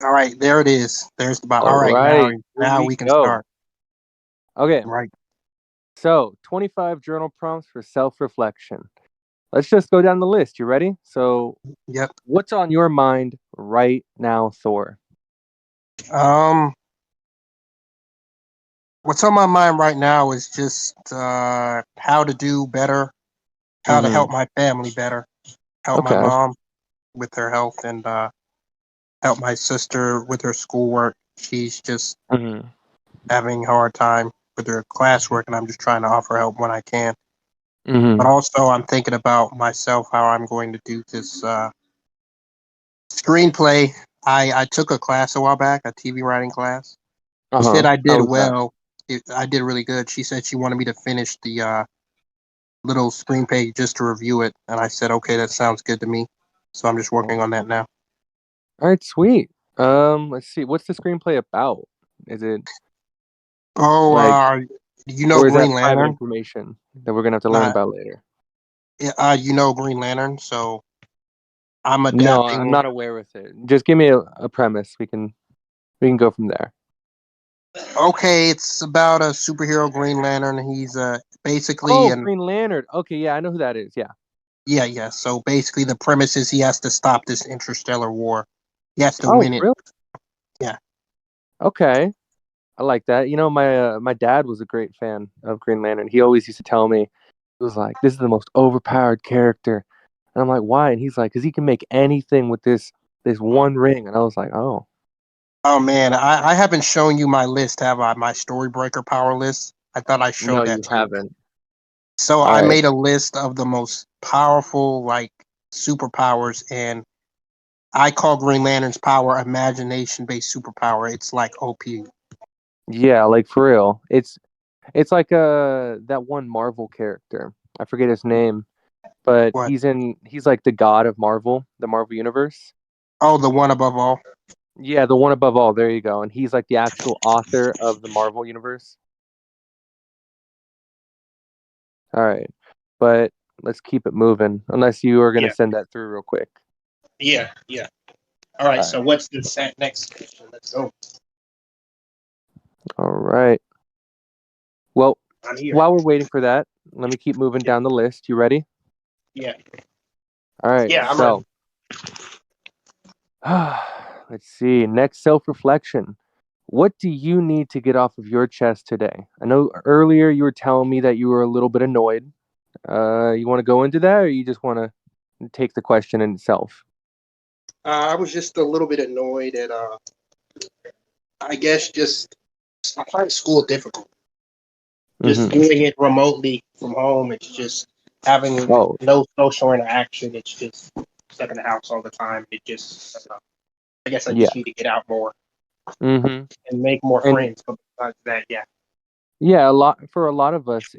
All right, there it is. There's the bottle. All All right, right, here now we we can go. start. Okay, Right. so 25 journal prompts for self-reflection. Let's just go down the list. You ready? So, Yep. what's on your mind right now, Thor? Um, what's on my mind right now is just how to do better, how to Mm-hmm. help my family better, help my Okay. mom with her health, and help my sister with her schoolwork. She's just Mm-hmm. having a hard time with her classwork, and I'm just trying to offer help when I can. But Mm-hmm. also, I'm thinking about myself, how I'm going to do this screenplay. I took a class a while back, a TV writing class. She said Uh-huh. I How did was that? well. I did really good. She said she wanted me to finish the little screenplay just to review it, and I said, okay, that sounds good to me. So I'm just working on that now. All right, sweet. Let's see. What's the screenplay about? Is it Oh, like, you know or is that Green private Lantern? information that we're gonna have to learn Uh, about later? you know Green Lantern, so I'm No, I'm adapting. not aware with it. Just give me a premise. We can go from there. Okay, it's about a superhero Green Lantern. He's basically Oh, and Green Lantern. Okay, yeah, I know who that is. Yeah. yeah, yeah. So basically, the premise is he has to stop this interstellar war. He has to Oh, win it. really? Yeah. Okay. I like that. My dad was a great fan of Green Lantern. He always used to tell me, he was like, "This is the most overpowered character," and I'm like, "Why?" And he's like, "Cause he can make anything with this one ring." And I was like, "Oh, Oh man, I haven't shown you my list, have I? My Storybreaker power list. I thought I no, showed that you to you. haven't." So All I right. made a list of the most powerful like superpowers, and I call Green Lantern's power imagination based superpower. It's like OP. Yeah, like for real. It's like that one Marvel character. I forget his name, but What? he's like the god of Marvel, the Marvel universe. Oh, the one above all. Yeah, the one above all. There you go. And he's like the actual author of the Marvel universe. All right. But let's keep it moving. Unless you are going to Yeah, send that through real quick. yeah, yeah. All right. All right. So what's the next question? Let's go. All right. Well, I'm here. while we're waiting for that, let me keep moving Yeah, down the list. You ready? yeah, All right. yeah. I'm ready. So, let's see. Next self reflection. What do you need to get off of your chest today? I know earlier you were telling me that you were a little bit annoyed. You want to go into that, or you just want to take the question in itself? I was just a little bit annoyed at I guess just I find school difficult. Just Mm-hmm. doing it remotely from home, it's just having Oh, no social interaction. It's just stuck in the house all the time. It just, I guess I yeah. just need to get out more Mm-hmm. and make more And friends. But besides that, yeah, yeah, a lot of us,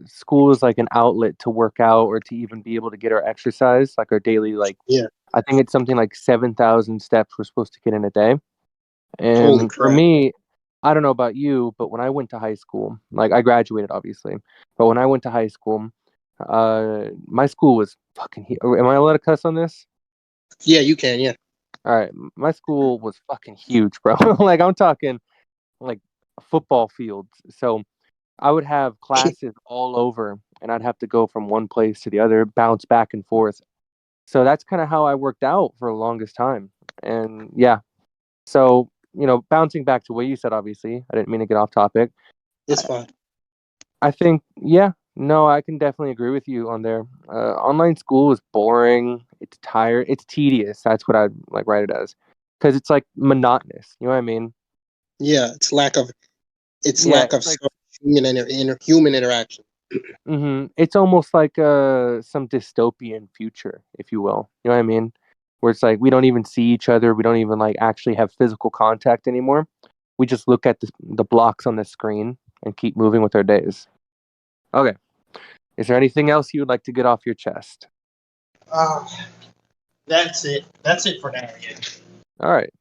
school is like an outlet to work out or to even be able to get our exercise, like our daily, like yeah. I think it's something like 7,000 steps we're supposed to get in a day. Holy And for crap! me, I don't know about you, but when I went to high school, like I graduated obviously, but when I went to high school, my school was fucking. Am I allowed to cuss on this? Yeah, you can. Yeah. All right, my school was fucking huge, bro. Like I'm talking like football fields. So I would have classes all over, and I'd have to go from one place to the other, bounce back and forth. So that's kind of how I worked out for the longest time. And yeah, so bouncing back to what you said, obviously, I didn't mean to get off topic. It's I, fine. I think, yeah, no, I can definitely agree with you on there. Online school is boring. It's tired. It's tedious. That's what I'd like write it as, because it's like monotonous. You know what I mean? Yeah, it's Yeah, lack of it's like human interaction. It's almost like some dystopian future, if you will. You know what I mean? Where it's like we don't even see each other. We don't even like actually have physical contact anymore. We just look at the blocks on the screen and keep moving with our days. Okay. Is there anything else you would like to get off your chest? Uh, that's it. That's it for now. Yeah. All right.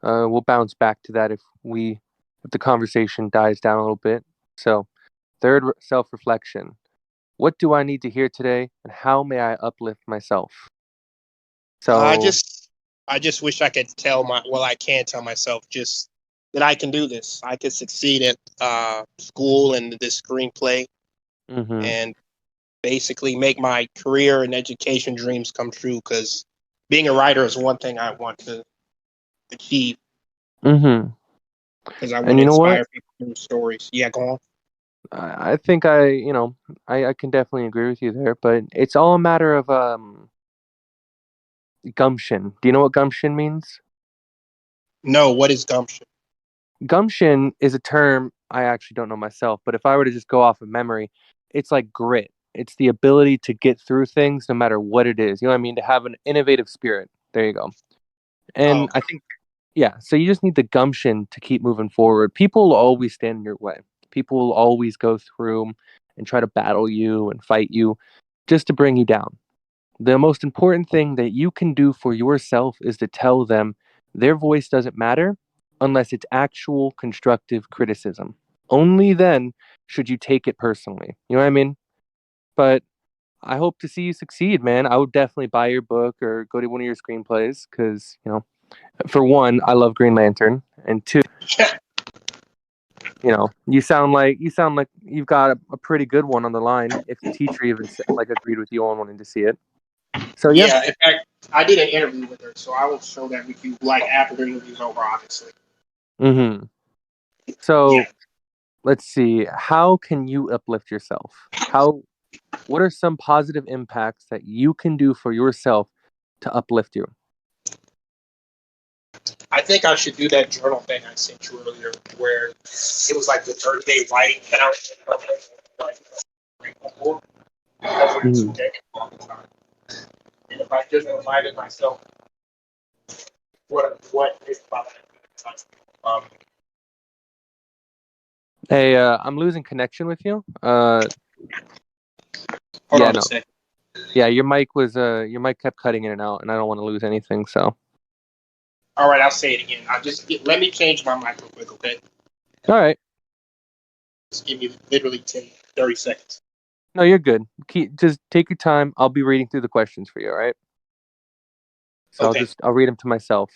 We'll bounce back to that if the conversation dies down a little bit. So, third self reflection. What do I need to hear today, and how may I uplift myself? Uh, So, just I just wish I could I can tell myself just that I can do this. I can succeed at school and this screenplay Mm-hmm. and basically make my career and education dreams come true. Because being a writer is one thing I want to achieve. Mm-hmm. Because I want And to you know what? inspire people through stories. Yeah, go on. I think I can definitely agree with you there, but it's all a matter of gumption. Do you know what gumption means? No, what is gumption? Gumption is a term I actually don't know myself, but if I were to just go off of memory, it's like grit. It's the ability to get through things no matter what it is. You know what I mean? To have an innovative spirit. There you go. Oh, And I okay. think, yeah, so you just need the gumption to keep moving forward. People will always stand in your way. People will always go through and try to battle you and fight you just to bring you down. The most important thing that you can do for yourself is to tell them their voice doesn't matter unless it's actual constructive criticism. Only then should you take it personally. You know what I mean? But I hope to see you succeed, man. I would definitely buy your book or go to one of your screenplays because, for one, I love Green Lantern, and two, you sound like you've got a pretty good one on the line. If the teacher even agreed with you on wanting to see it, so yeah. Yeah, in fact, I did an interview with her, so I will show that with you after the interview's over, obviously. Mm-hmm. Yeah. So let's see. How can you uplift yourself? What are some positive impacts that you can do for yourself to uplift you? I think I should do that journal thing I sent you earlier, where it was like the 30-day writing challenge. Mm-hmm. And if I just reminded myself what is about um, Hey, I'm losing connection with you. hold Yeah, on a no, second. yeah, your mic kept cutting in and out, and I don't want to lose anything. So, All right, I'll say it again. Let me change my mic real quick, okay? all right, Just give me literally 30 seconds. no, you're good. Just take your time. I'll be reading through the questions for you. All right. So Okay. I'll read them to myself.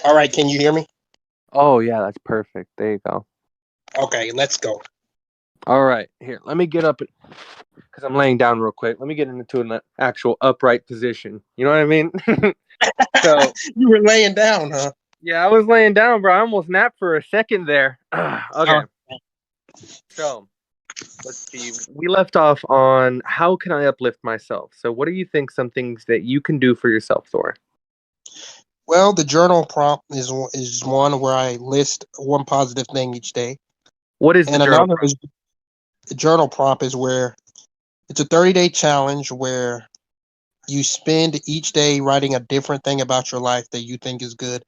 All right, can you hear me? Oh yeah, that's perfect. There you go. Okay, let's go. All right, here. Let me get up because I'm laying down real quick. Let me get into an actual upright position. You know what I mean? So You were laying down, huh? yeah, I was laying down, bro. I almost napped for a second there. Okay, Uh, so let's see. We left off on how can I uplift myself. So what do you think some things that you can do for yourself, Thor? well, the journal prompt is one where I list one positive thing each day, What is the and journal another is the journal prompt is where it's a 30-day challenge where you spend each day writing a different thing about your life that you think is good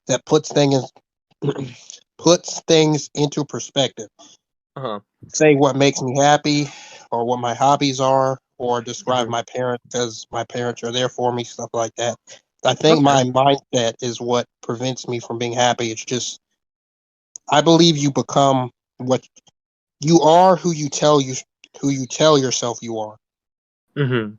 that puts things puts things into perspective. Uh-huh. Say what makes me happy, or what my hobbies are, or describe Hmm. my parents because my parents are there for me, stuff like that. I think Okay. my mindset is what prevents me from being happy. It's just I believe you become what you are, who you tell yourself you are. Hmm.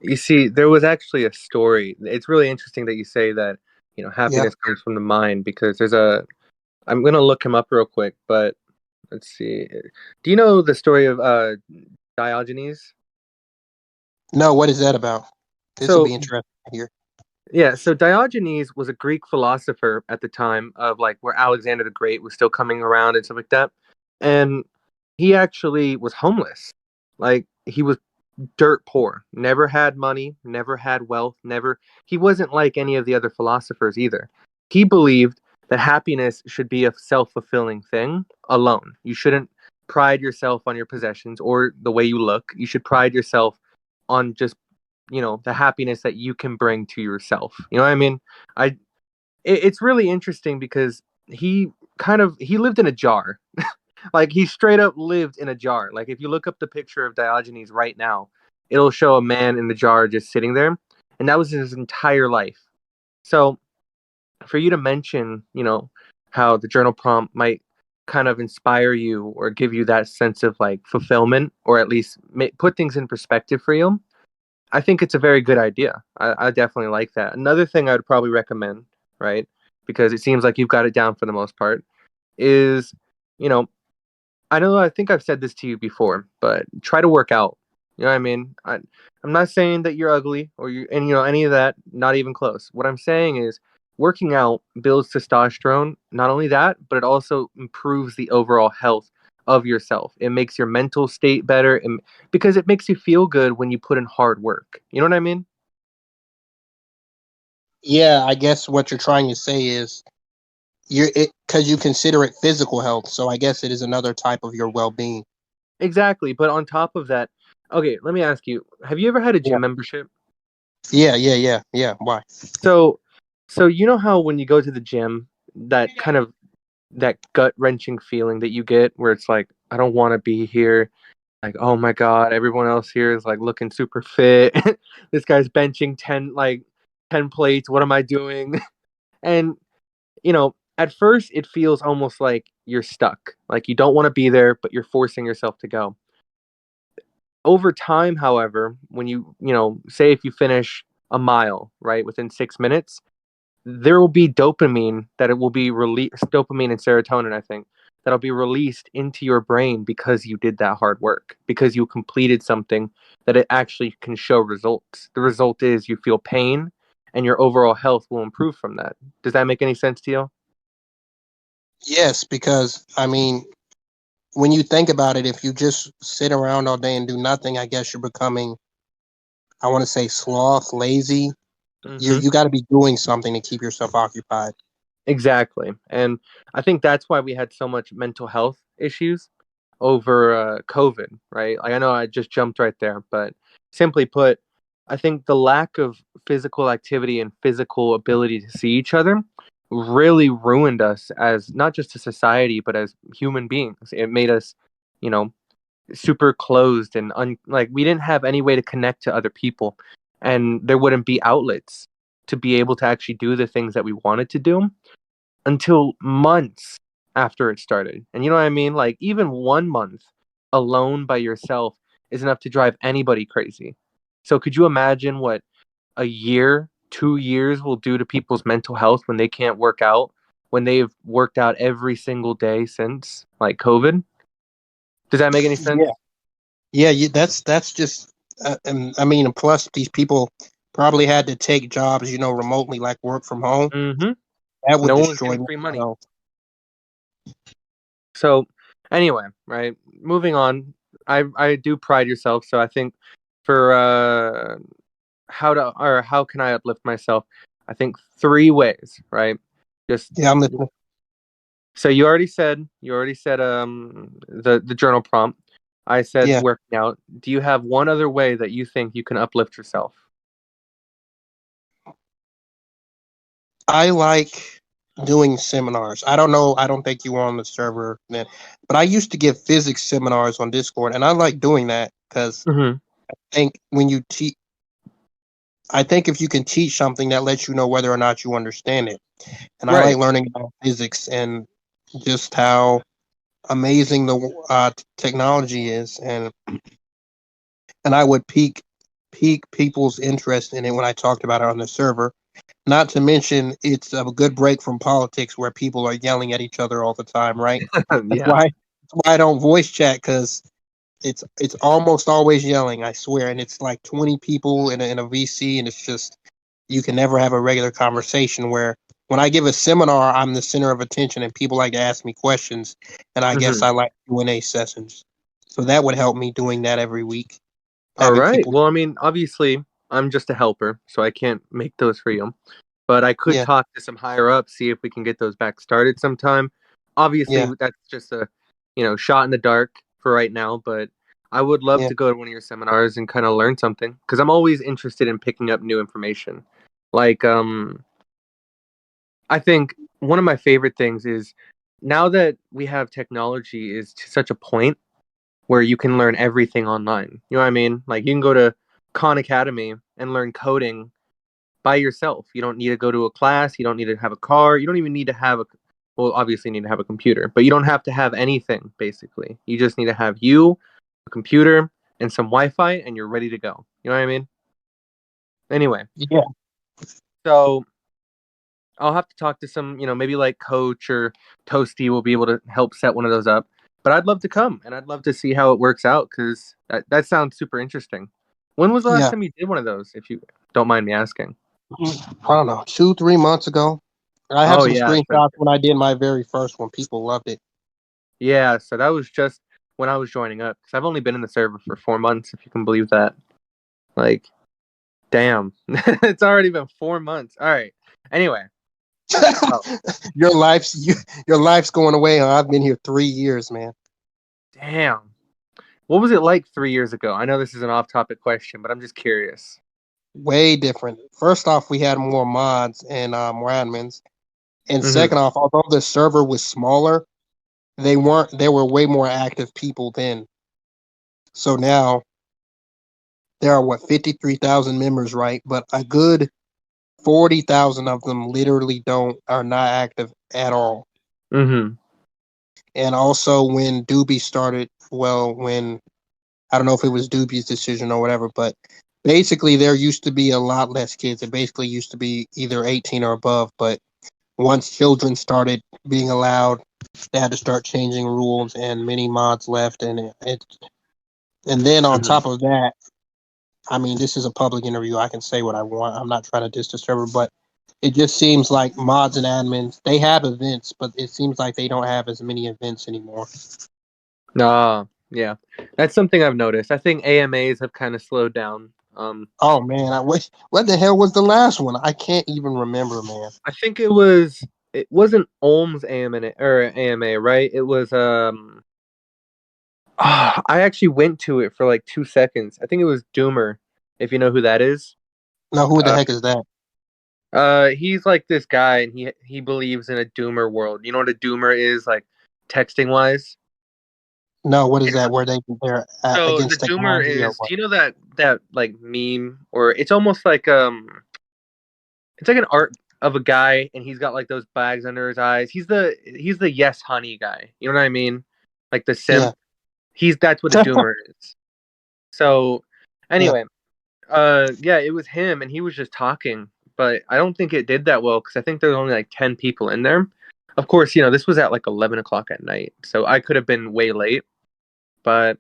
You see, there was actually a story. It's really interesting that you say that, Yeah. happiness comes from the mind because I'm going to look him up real quick, but let's see. Do you know the story of Diogenes? No, what is that about? This will So, be interesting here. yeah, so Diogenes was a Greek philosopher at the time of like where Alexander the Great was still coming around and stuff like that. And he actually was homeless. Like he was dirt poor, never had money, never had wealth, never he wasn't like any of the other philosophers either. He believed that happiness should be a self-fulfilling thing alone. You shouldn't pride yourself on your possessions or the way you look. You should pride yourself on just, the happiness that you can bring to yourself. You know what I mean? I it's really interesting because he lived in a jar. Like he straight up lived in a jar. Like if you look up the picture of Diogenes right now, it'll show a man in the jar just sitting there, and that was his entire life. So for you to mention, how the journal prompt might kind of inspire you or give you that sense of like fulfillment, or at least put things in perspective for you, I think it's a very good idea. I definitely like that. Another thing I would probably recommend, right? Because it seems like you've got it down for the most part, is, you know, I know I think I've said this to you before, but try to work out. You know what I mean? I'm not saying that you're ugly or any of that, not even close. What I'm saying is working out builds testosterone. Not only that, but it also improves the overall health of yourself. It makes your mental state better because it makes you feel good when you put in hard work. You know what I mean? Yeah, I guess what you're trying to say is you're it because you consider it physical health. So I guess it is another type of your well-being. Exactly. But on top of that, okay, let me ask you, have you ever had a Yeah. gym membership? Yeah. Why? So so you know how when you go to the gym, that gut wrenching feeling that you get where it's like, I don't want to be here. Like, oh my God, everyone else here is like looking super fit. This guy's benching 10 plates. What am I doing? And, at first it feels almost like you're stuck. Like you don't want to be there, but you're forcing yourself to go. Over time, however, when say if you finish a mile, right, within 6 minutes, there will be dopamine that it will be released, dopamine and serotonin, I think, that'll be released into your brain because you did that hard work, because you completed something that it actually can show results. The result is you feel pain and your overall health will improve from that. Does that make any sense to you? Yes, because I mean, when you think about it, if you just sit around all day and do nothing, I guess you're becoming, I want to say, sloth, lazy. Hmm. You got to be doing something to keep yourself occupied. Exactly. And I think that's why we had so much mental health issues over COVID, right? Like I know I just jumped right there, but simply put, I think the lack of physical activity and physical ability to see each other really ruined us as not just a society, but as human beings. It made us, you know, super closed and like we didn't have any way to connect to other people, and there wouldn't be outlets to be able to actually do the things that we wanted to do until months after it started. And you know what I mean? Like even 1 month alone by yourself is enough to drive anybody crazy. So could you imagine what a year, 2 years will do to people's mental health when they can't work out, when they've worked out every single day since like COVID? Does that make any sense? Yeah, that's just, and I mean, plus these people probably had to take jobs, remotely, like work from home. Mm-hmm. That would No one's destroy getting mental free money. health. So anyway, right? Moving on. I do pride yourself, so I think for how can I uplift myself? I think three ways, right? Just Yeah, I'm listening. so you already said the journal prompt. I said Yeah, working out. Do you have one other way that you think you can uplift yourself? I like. doing seminars. I don't know. I don't think you were on the server then, but I used to give physics seminars on Discord, and I like doing that because Mm-hmm. I think when you teach, I think if you can teach something, that lets you know whether or not you understand it. And I like Right. learning about physics and just how amazing the technology is, and I would pique people's interest in it when I talked about it on the server. Not to mention, it's a good break from politics where people are yelling at each other all the time, right? That's Yeah. why I don't voice chat because it's almost always yelling. I swear, and it's like 20 people in a VC, and it's just you can never have a regular conversation. Where when I give a seminar, I'm the center of attention, and people like to ask me questions, and I guess Mm-hmm. I like Q&A sessions. So that would help me doing that every week, All having right. people. Well, I mean, obviously, I'm just a helper, so I can't make those for you. But I could Yeah, talk to some higher ups, see if we can get those back started sometime. Obviously, yeah, that's just a shot in the dark for right now. But I would love yeah, to go to one of your seminars and kind of learn something because I'm always interested in picking up new information. Like, I think one of my favorite things is now that we have technology is to such a point where you can learn everything online. You know what I mean? Like you can go to Khan Academy and learn coding by yourself. You don't need to go to a class. You don't need to have a car. You don't even need to have well, obviously, you need to have a computer, but you don't have to have anything, basically. You just need to have a computer, and some Wi Fi, and you're ready to go. You know what I mean? Anyway, yeah, so I'll have to talk to some, maybe like Coach or Toasty will be able to help set one of those up. But I'd love to come and I'd love to see how it works out because that sounds super interesting. When was the last yeah. time you did one of those, if you don't mind me asking? I don't know, 2, 3 months ago. I have Oh, some yeah. So, screenshots when I did my very first one. People loved it. yeah. So that was just when I was joining up because I've only been in the server for 4 months, if you can believe that. Like, damn. It's already been 4 months. All right. Anyway. Oh, your your life's going away. I've been here 3 years, man. damn. What was it like 3 years ago? I know this is an off topic question, but I'm just curious. Way different. First off, we had more mods and more admins, and Mm-hmm. second off, although the server was smaller, they weren't. There were way more active people then. So now there are 53,000 members, right? But a good 40,000 of them literally don't are not active at all. Mm-hmm. And also when Doobie started, well, when I don't know if it was Doobie's decision or whatever, but basically there used to be a lot less kids. It basically used to be either 18 or above, but once children started being allowed, they had to start changing rules, and many mods left, and then on Mm-hmm. top of that, I mean, this is a public interview. I can say what I want. I'm not trying to diss the server, but it just seems like mods and admins they have events, but it seems like they don't have as many events anymore. Ah, yeah. That's something I've noticed. I think AMAs have kind of slowed down. Oh man, I wish. What the hell was the last one? I can't even remember, man. I think it wasn't Olm's AMA or AMA, right? It was I actually went to it for like 2 seconds. I think it was Doomer, if you know who that is. Now, who the Uh, heck is that? he's like this guy, and he believes in a Doomer world. You know what a Doomer is, like texting wise. No, what is that? Where they're So the against Doomer technology or is, what? do you know that like meme, or it's almost like it's like an art of a guy and he's got like those bags under his eyes. He's the yes honey guy. You know what I mean? Like the Yeah, simp. That's what a Doomer is. So yeah, anyway, yeah, it was him and he was just talking, but I don't think it did that well because I think there's only like 10 people in there. Of course, this was at like 11 o'clock at night, so I could have been way late. But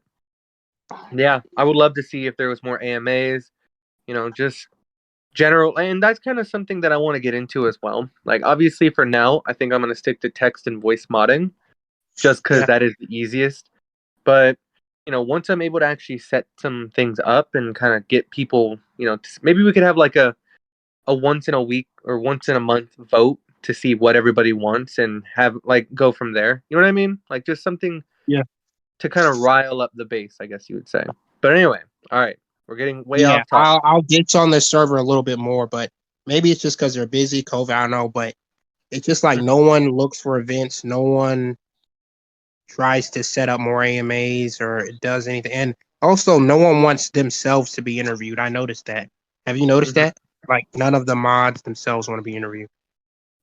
yeah, I would love to see if there was more AMAs, just general, and that's kind of something that I want to get into as well. Like obviously for now, I think I'm going to stick to text and voice modding just cuz yeah, that is the easiest. But once I'm able to actually set some things up and kind of get people, maybe we could have like a once in a week or once in a month vote to see what everybody wants and have like go from there. You know what I mean? Like just something yeah, to kind of rile up the base, I guess you would say. But anyway, all right. We're getting way yeah. off topic. I'll get on this server a little bit more, but maybe it's just because they're busy, COVID. I don't know, but It's just like no one looks for events, no one tries to set up more AMAs or does anything, and also no one wants themselves to be interviewed. I noticed that. Have you noticed Mhm. that? Like none of the mods themselves want to be interviewed.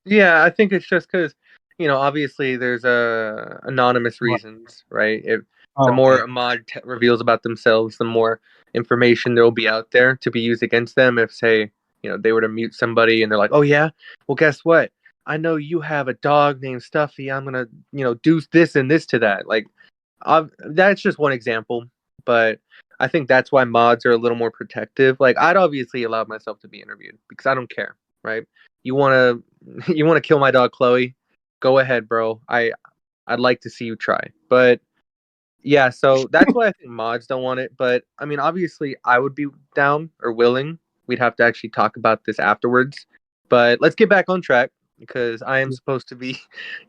Yeah, I think it's just because, obviously there's anonymous What? reasons, right? The Oh, more okay. a mod reveals about themselves, the more information there will be out there to be used against them. If, say, they were to mute somebody and they're like, "Oh yeah, well guess what? I know you have a dog named Stuffy. I'm gonna, do this and this to that." Like, that's just one example, but I think that's why mods are a little more protective. Like, I'd obviously allow myself to be interviewed because I don't care, right? You wanna you wanna kill my dog Chloe? Go ahead, bro. I'd like to see you try. But yeah, so that's why I think mods don't want it. But I mean, obviously, I would be down or willing. We'd have to actually talk about this afterwards. But let's get back on track because I am supposed to be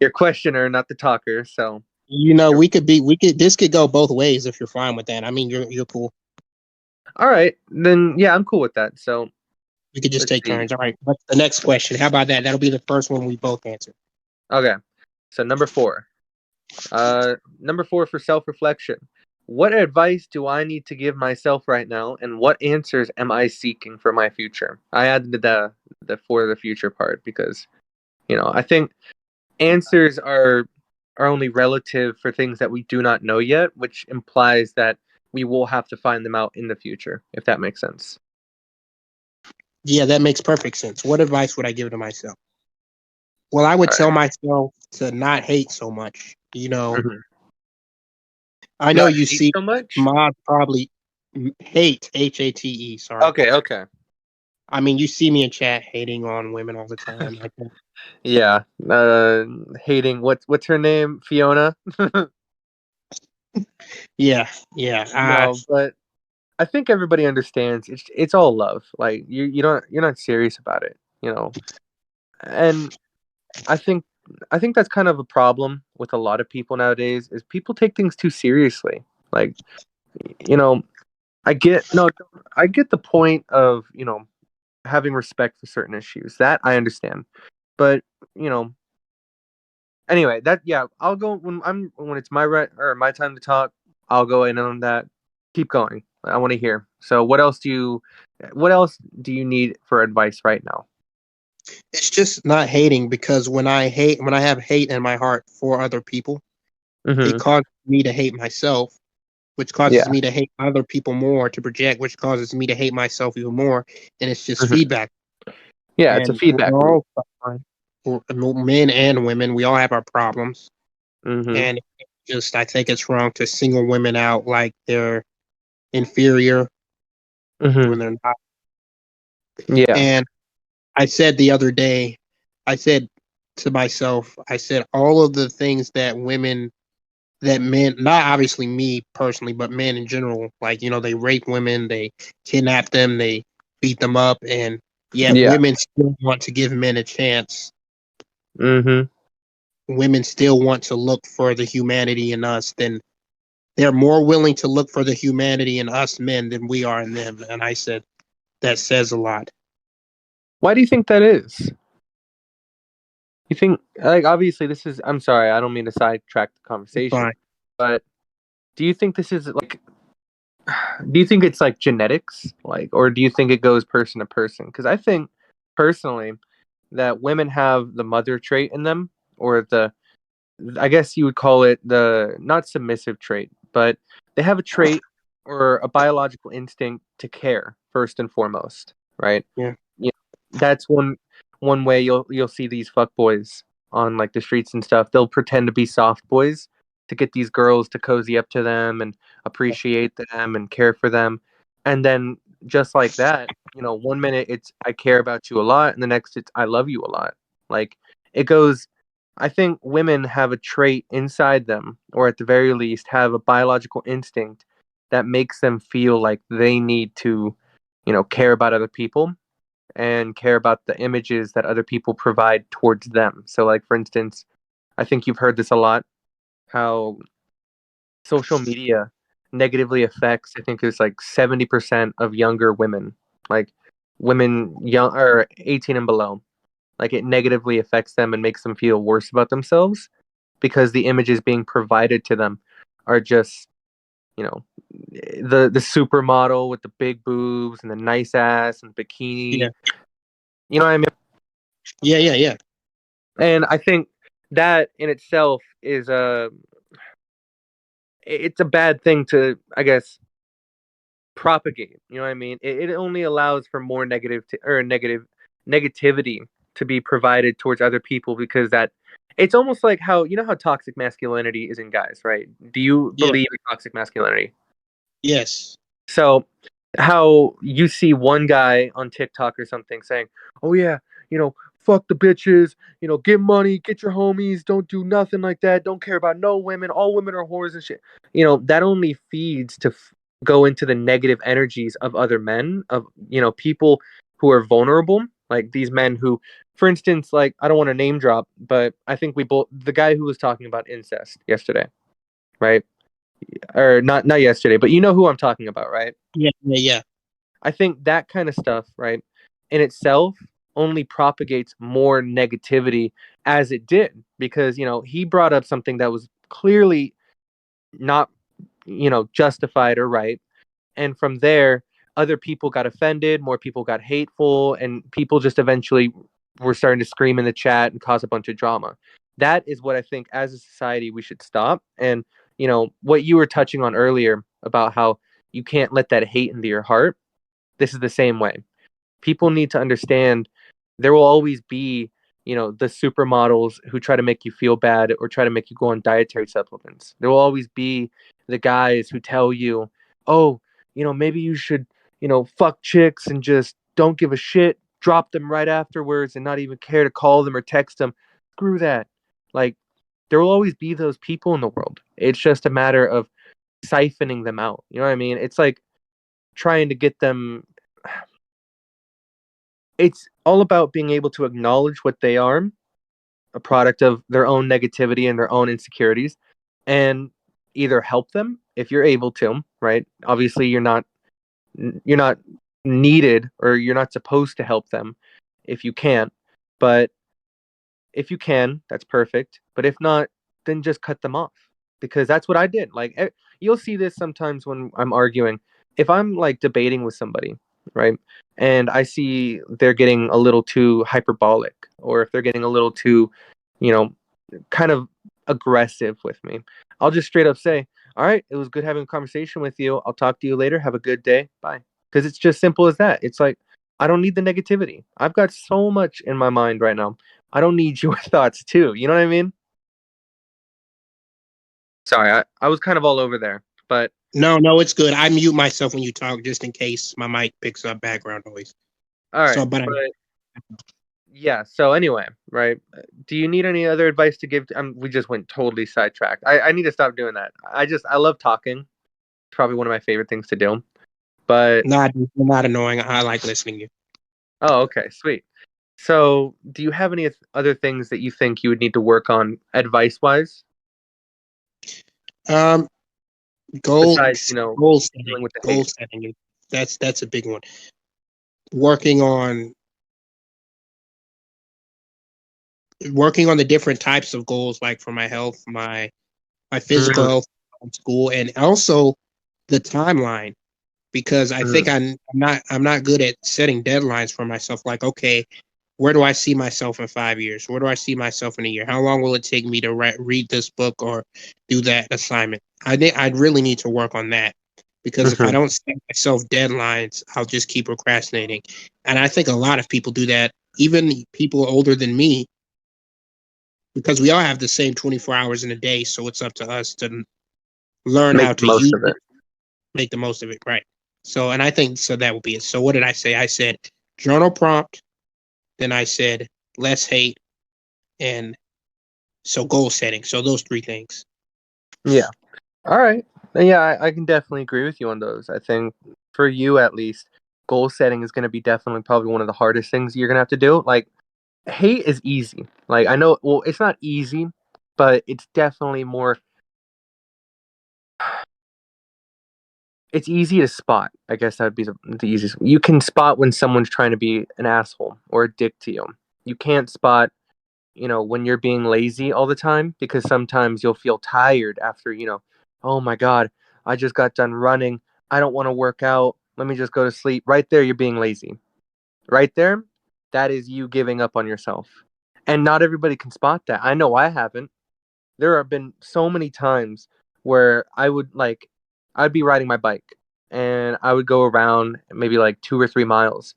your questioner, not the talker. So This could go both ways if you're fine with that. I mean, you're cool. all right, then yeah, I'm cool with that. So We could just let's take see. turns. All right. What's the next question? How about that? That'll be the first one we both answer. Okay, so number four. Number four for self-reflection. What advice do I need to give myself right now, and what answers am I seeking for my future? I added the for the future part because I think answers are only relative for things that we do not know yet, which implies that we will have to find them out in the future, if that makes sense. Yeah, that makes perfect sense. What advice would I give to myself? Well, I would All tell myself to not hate so much. right. Mm-hmm. I know Not you hate see so much. mods probably hate HATE. Sorry. Okay. Okay. I mean, you see me in chat hating on women all the time. Like, Yeah. Hating. What's her name? Fiona. yeah, yeah. No, but I think everybody understands it's all love. Like you're not serious about it, And I think I think that's kind of a problem with a lot of people nowadays is people take things too seriously. Like, you know, I get no I get the point of, having respect for certain issues. That I understand. But, you know, anyway, that yeah, I'll go when it's my right or my time to talk, I'll go in on that. Keep going. I want to hear. So what else do you need for advice right now? it's just not hating because when I have hate in my heart for other people, it Mhm. causes me to hate myself, which causes Yeah. me to hate other people more to project, which causes me to hate myself even more. And it's just Mhm. feedback. Yeah, it's a And feedback we're loop. all suffering. Men and women, we all have our problems. Mhm. And I think it's wrong to single women out like they're inferior when Mhm. they're not. Yeah. And I said the other day, I said to myself, I said all of the things that men, not obviously me personally, but men in general, like, they rape women, they kidnap them, they beat them up, and yet Yeah. women still want to give men a chance. Mhm. Women still want to look for the humanity in us than they're more willing to look for the humanity in us men than we are in them. And I said, that says a lot. Why do you think that is? You think like obviously this is I'm sorry, I don't mean to sidetrack the It's conversation, fine. but do you think this is like do you think it's like genetics like or do you think it goes person to person? Cuz I think personally that women have the mother trait in them or the I guess you would call it the not submissive trait, but they have a trait or a biological instinct to care first and foremost, right? Yeah. You that's one way you'll see these fuck boys on like the streets and stuff. They'll pretend to be soft boys to get these girls to cozy up to them and appreciate them and care for them. And then just like that, one minute it's I care about you a lot and the next it's I love you a lot. Like it goes I think women have a trait inside them, or at the very least, have a biological instinct that makes them feel like they need to, care about other people and care about the images that other people provide towards them. So, like, for instance, I think you've heard this a lot how social media negatively affects, I think it's like 70% of younger women, like women young or 18 and below. Like it negatively affects them and makes them feel worse about themselves because the images being provided to them are just, you know, the supermodel with the big boobs and the nice ass and Yeah. bikini. You know what I mean? Yeah. Yeah. Yeah. And I think that in itself is it's a bad thing to, I guess, propagate. You know what I mean? It only allows for more negativity to be provided towards other people because that it's almost like how you know how toxic masculinity is in guys, right? Do you Yeah. believe in toxic masculinity? Yes. So, how you see one guy on TikTok or something saying, "Oh yeah, fuck the bitches, get money, get your homies, don't do nothing like that, don't care about no women, all women are whores and shit." That only feeds to go into the negative energies of other men, of people who are vulnerable, like these men who, for instance, like I don't want to name drop, but I think we both the guy who was talking about incest yesterday, right? Or not yesterday, but you know who I'm talking about, right? Yeah. Yeah. Yeah. I think that kind of stuff, right, in itself only propagates more negativity as it did because, he brought up something that was clearly not, justified or right. And from there, other people got offended, more people got hateful, and people just eventually were starting to scream in the chat and cause a bunch of drama. That is what I think as a society we should stop. And, what you were touching on earlier about how you can't let that hate into your heart, this is the same way. People need to understand there will always be, the supermodels who try to make you feel bad or try to make you go on dietary supplements. There will always be the guys who tell you, oh, maybe you should, fuck chicks and just don't give a shit, drop them right afterwards and not even care to call them or text them. Screw that. Like, there will always be those people in the world. It's just a matter of siphoning them out. You know what I mean? It's like trying to get them. It's all about being able to acknowledge what they are, a product of their own negativity and their own insecurities, and either help them if you're able to, right? Obviously you're not needed or you're not supposed to help them if you can't, but if you can, that's perfect. But if not, then just cut them off because that's what I did. Like you'll see this sometimes when I'm arguing. If I'm like debating with somebody, right? And I see they're getting a little too hyperbolic or if they're getting a little too, you know, kind of aggressive with me, I'll just straight up say, "All right, it was good having a conversation with you. I'll talk to you later. Have a good day. Bye." Because it's just simple as that. It's like I don't need the negativity. I've got so much in my mind right now. I don't need your thoughts too. You know what I mean? Sorry, I was kind of all over there, but No, no, it's good. I mute myself when you talk just in case my mic picks up background noise. all right. So, but I, But yeah. So anyway, right? Do you need any other advice to give? We just went totally sidetracked. I need to stop doing that. I love talking. It's probably one of my favorite things to do. But not annoying. I like listening to you. oh, okay, sweet. So, do you have any other things that you think you would need to work on advice wise Um, goal, besides, goal setting, dealing with the goal hate? setting. That's a big one. Working on working on the different types of goals, like for my health, my physical Mm, health, school, and also the timeline. Because I think mm, I'm not good at setting deadlines for myself. Like, okay, where do I see myself in 5 years? Where do I see myself in a year? How long will it take me to read this book or do that assignment? I think I'd really need to work on that because if I mhm, don't set myself deadlines, I'll just keep procrastinating. And I think a lot of people do that, even people older than me, because we all have the same 24 hours in a day. So it's up to us to learn make how the to most use of it, it. make the most of it. Right. So, and I think so that would be it. So, what did I say? I said journal prompt. Then I said less hate and so goal setting. So those three things. Yeah. All right. Yeah, I can definitely agree with you on those. I think for you at least, goal setting is going to be definitely probably one of the hardest things you're going to have to do. Like, hate is easy. Like, I know, well, it's not easy, but it's definitely more, it's easy to spot. I guess that would be the easiest. You can spot when someone's trying to be an asshole or a dick to you. you can't spot, when you're being lazy all the time, because sometimes you'll feel tired after, oh my God, I just got done running. I don't want to work out. Let me just go to sleep. Right there, you're being lazy. Right there, that is you giving up on yourself. And not everybody can spot that. I know I haven't. There have been so many times where I'd be riding my bike and I would go around maybe like 2 or 3 miles,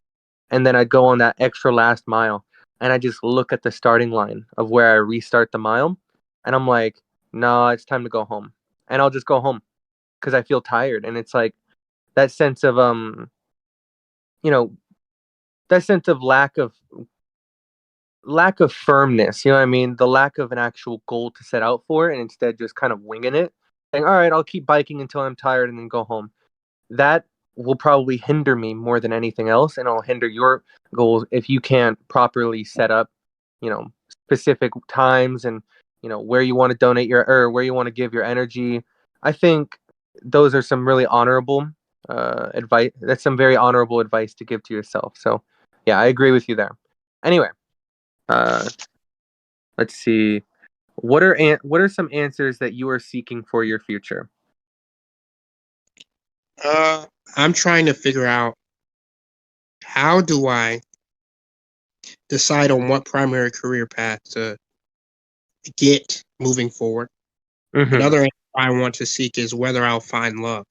and then I'd go on that extra last mile, and I just look at the starting line of where I restart the mile, and I'm like, nah, it's time to go home. And I'll just go home because I feel tired. And it's like that sense of you know, that sense of lack of firmness, you know what I mean? The lack of an actual goal to set out for, and instead just kind of winging it. Saying, all right, I'll keep biking until I'm tired and then go home. That will probably hinder me more than anything else, and it'll hinder your goals if you can't properly set up, specific times, and where you want to donate your, or where you want to give your energy. I think those are some really honorable advice. That's some very honorable advice to give to yourself. So, yeah, I agree with you there. Anyway, uh, let's see. What are some answers that you are seeking for your future? Uh, I'm trying to figure out how do I decide on what primary career path to get moving forward. Mm-hmm. Another answer I want to seek is whether I'll find love.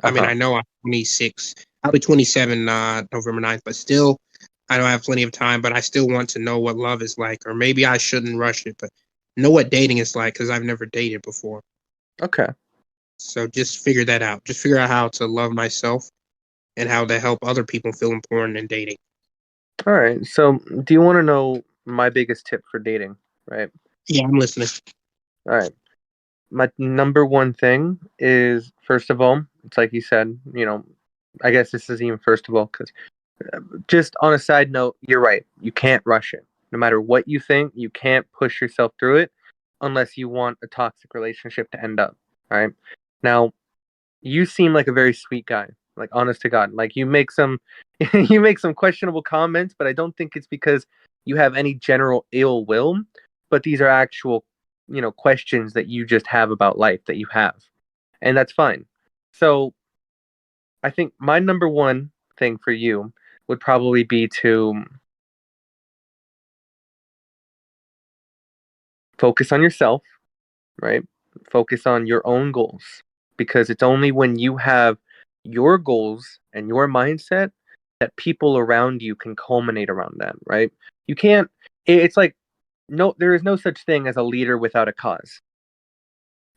I mean, Uh-huh. I know I'm 26. I'll be 27 November 9th, but still, I know I have plenty of time, but I still want to know what love is like. Or maybe I shouldn't rush it, but know what dating is like because I've never dated before. Okay. So just figure that out. Just figure out how to love myself and how to help other people feel important in dating. All right. So, do you want to know my biggest tip for dating? Right. Yeah, I'm listening. All right. My number one thing is, first of all, it's like you said, I guess this is even first of all, because just on a side note, you're right. You can't rush it. No matter what you think, you can't push yourself through it unless you want a toxic relationship to end up. All right. Now, you seem like a very sweet guy, like honest to God. Like you make some you make some questionable comments, but I don't think it's because you have any general ill will, but these are actual, questions that you just have about life that you have. And that's fine. So, I think my number one thing for you would probably be to focus on yourself, right? Focus on your own goals, because it's only when you have your goals and your mindset that people around you can culminate around them, right? You can't, it's like, no, there is no such thing as a leader without a cause.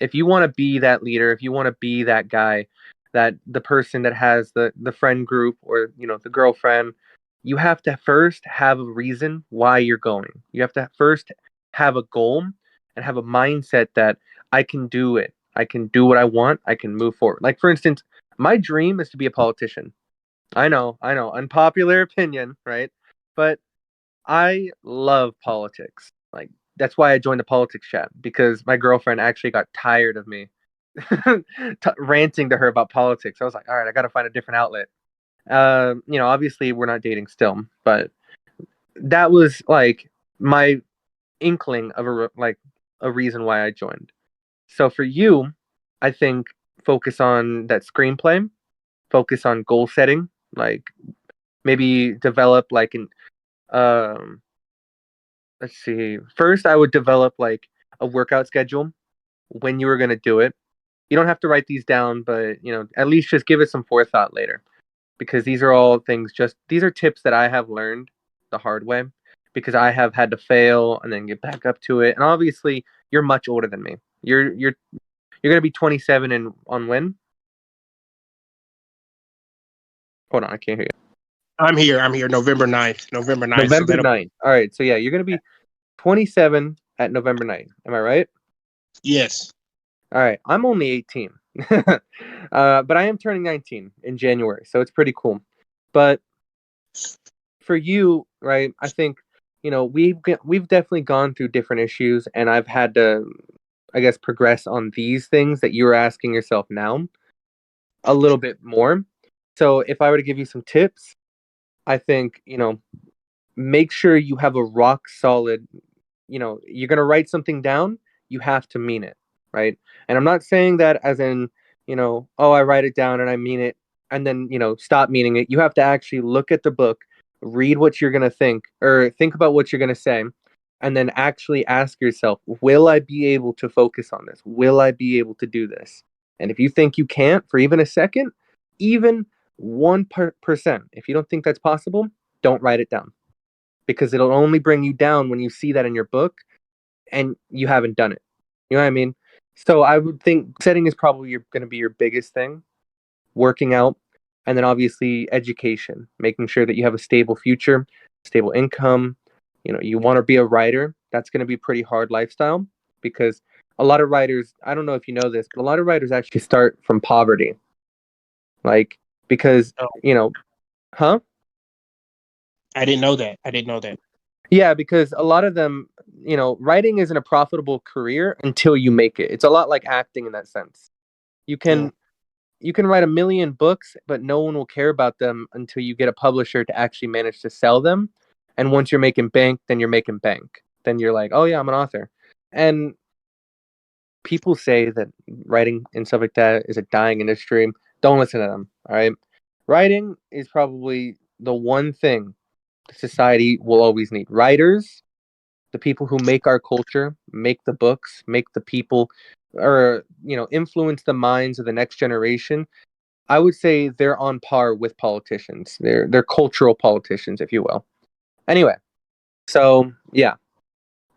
If you want to be that leader, if you want to be that guy, that the person that has the friend group, or the girlfriend, you have to first have a reason why you're going. You have to first have a goal and have a mindset that I can do it. I can do what I want. I can move forward. Like, for instance, my dream is to be a politician. I know, unpopular opinion, right? But I love politics. Like, that's why I joined the politics chat, because my girlfriend actually got tired of me ranting to her about politics. I was like, all right, I got to find a different outlet. Obviously we're not dating still, but that was like my inkling of a reason why I joined. So for you, I think focus on that screenplay, focus on goal setting, like maybe develop like an um let's see. First, I would develop like a workout schedule, when you were going to do it. You don't have to write these down, but at least just give it some forethought later, because these are all things, just these are tips that I have learned the hard way, because I have had to fail and then get back up to it. And obviously, you're much older than me. You're going to be 27 and on when? Hold on, I can't hear you. I'm here. I'm here. November 9th. November 9th. So November that'll 9th. All right. So yeah, you're going to be 27 at November 9th. Am I right? yes. All right. I'm only 18. But I am turning 19 in January, so it's pretty cool. But for you, right, I think, we've definitely gone through different issues, and I've had to, I guess, progress on these things that you're asking yourself now a little bit more. So if I were to give you some tips, I think, make sure you have a rock solid, you're going to write something down, you have to mean it, right? And I'm not saying that as in, oh, I write it down and I mean it, and then, stop meaning it. You have to actually look at the book, read what you're going to think, or think about what you're going to say, and then actually ask yourself, will I be able to focus on this? Will I be able to do this? And if you think you can't for even a second, even 1%, if you don't think that's possible, don't write it down, because it'll only bring you down when you see that in your book and you haven't done it. You know what I mean? So I would think setting is probably going to be your biggest thing, working out, and then obviously education, making sure that you have a stable future, stable income. You want to be a writer. That's going to be a pretty hard lifestyle, because a lot of writers, I don't know if you know this, but a lot of writers actually start from poverty. Like, because, Oh, huh? I didn't know that. I didn't know that. Yeah, because a lot of them, writing isn't a profitable career until you make it. It's a lot like acting in that sense. You Yeah. can you can write a million books, but no one will care about them until you get a publisher to actually manage to sell them. And once you're making bank, then you're making bank. Then you're like, oh yeah, I'm an author. And people say that writing and stuff like that is a dying industry. Don't listen to them. All right. Writing is probably the one thing society will always need. Writers, the people who make our culture, make the books, make the people, or influence the minds of the next generation. I would say they're on par with politicians. They're cultural politicians, if you will. Anyway, so yeah,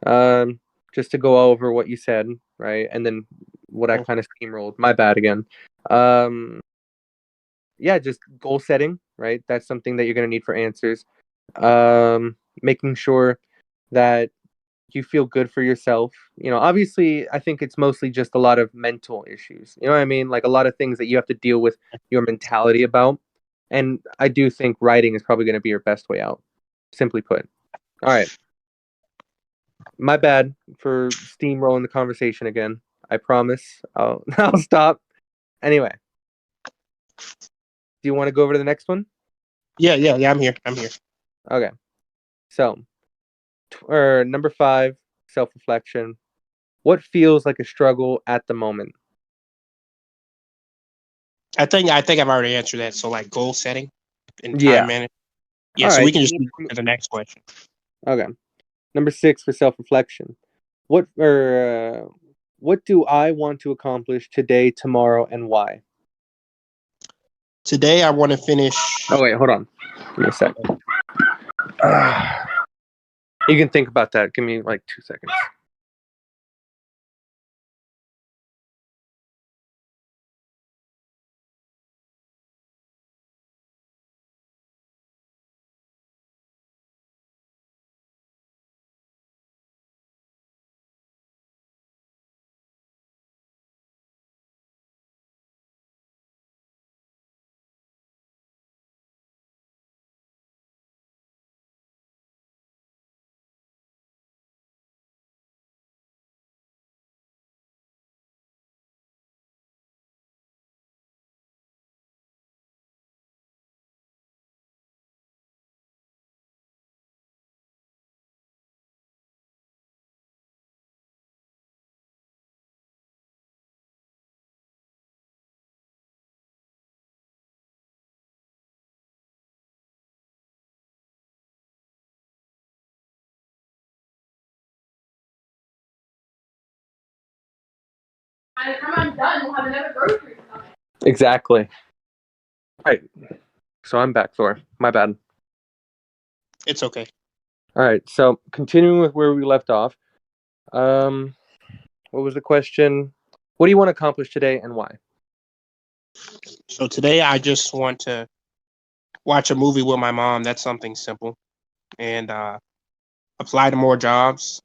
um, just to go over what you said, right, and then what I kind of steamrolled. My bad again. Um, yeah, just goal setting, right? That's something that you're gonna need for answers. Making sure that you feel good for yourself. Obviously, I think it's mostly just a lot of mental issues. You know what I mean? Like a lot of things that you have to deal with your mentality about. And I do think writing is probably going to be your best way out, simply put. All right. My bad for steamrolling the conversation again. I promise I'll stop. Anyway, do you want to go over to the next one? Yeah. I'm here. I'm here. Okay. So, number 5, self-reflection. What feels like a struggle at the moment? I think I've already answered that. So like goal setting and time Yeah. management. Yeah. All So we right. can just move to the next question. Okay. Number 6 for self-reflection. What do I want to accomplish today, tomorrow, and why? Today I want to finish. Oh wait, hold on. Give me a sec. You can think about that. Give me like 2 seconds. By the time I'm done, we'll have another grocery coming. Exactly. All right. So I'm back, Thor. My bad. It's okay. All right. So continuing with where we left off. What was the question? What do you want to accomplish today and why? So today I just want to watch a movie with my mom. That's something simple, and apply to more jobs.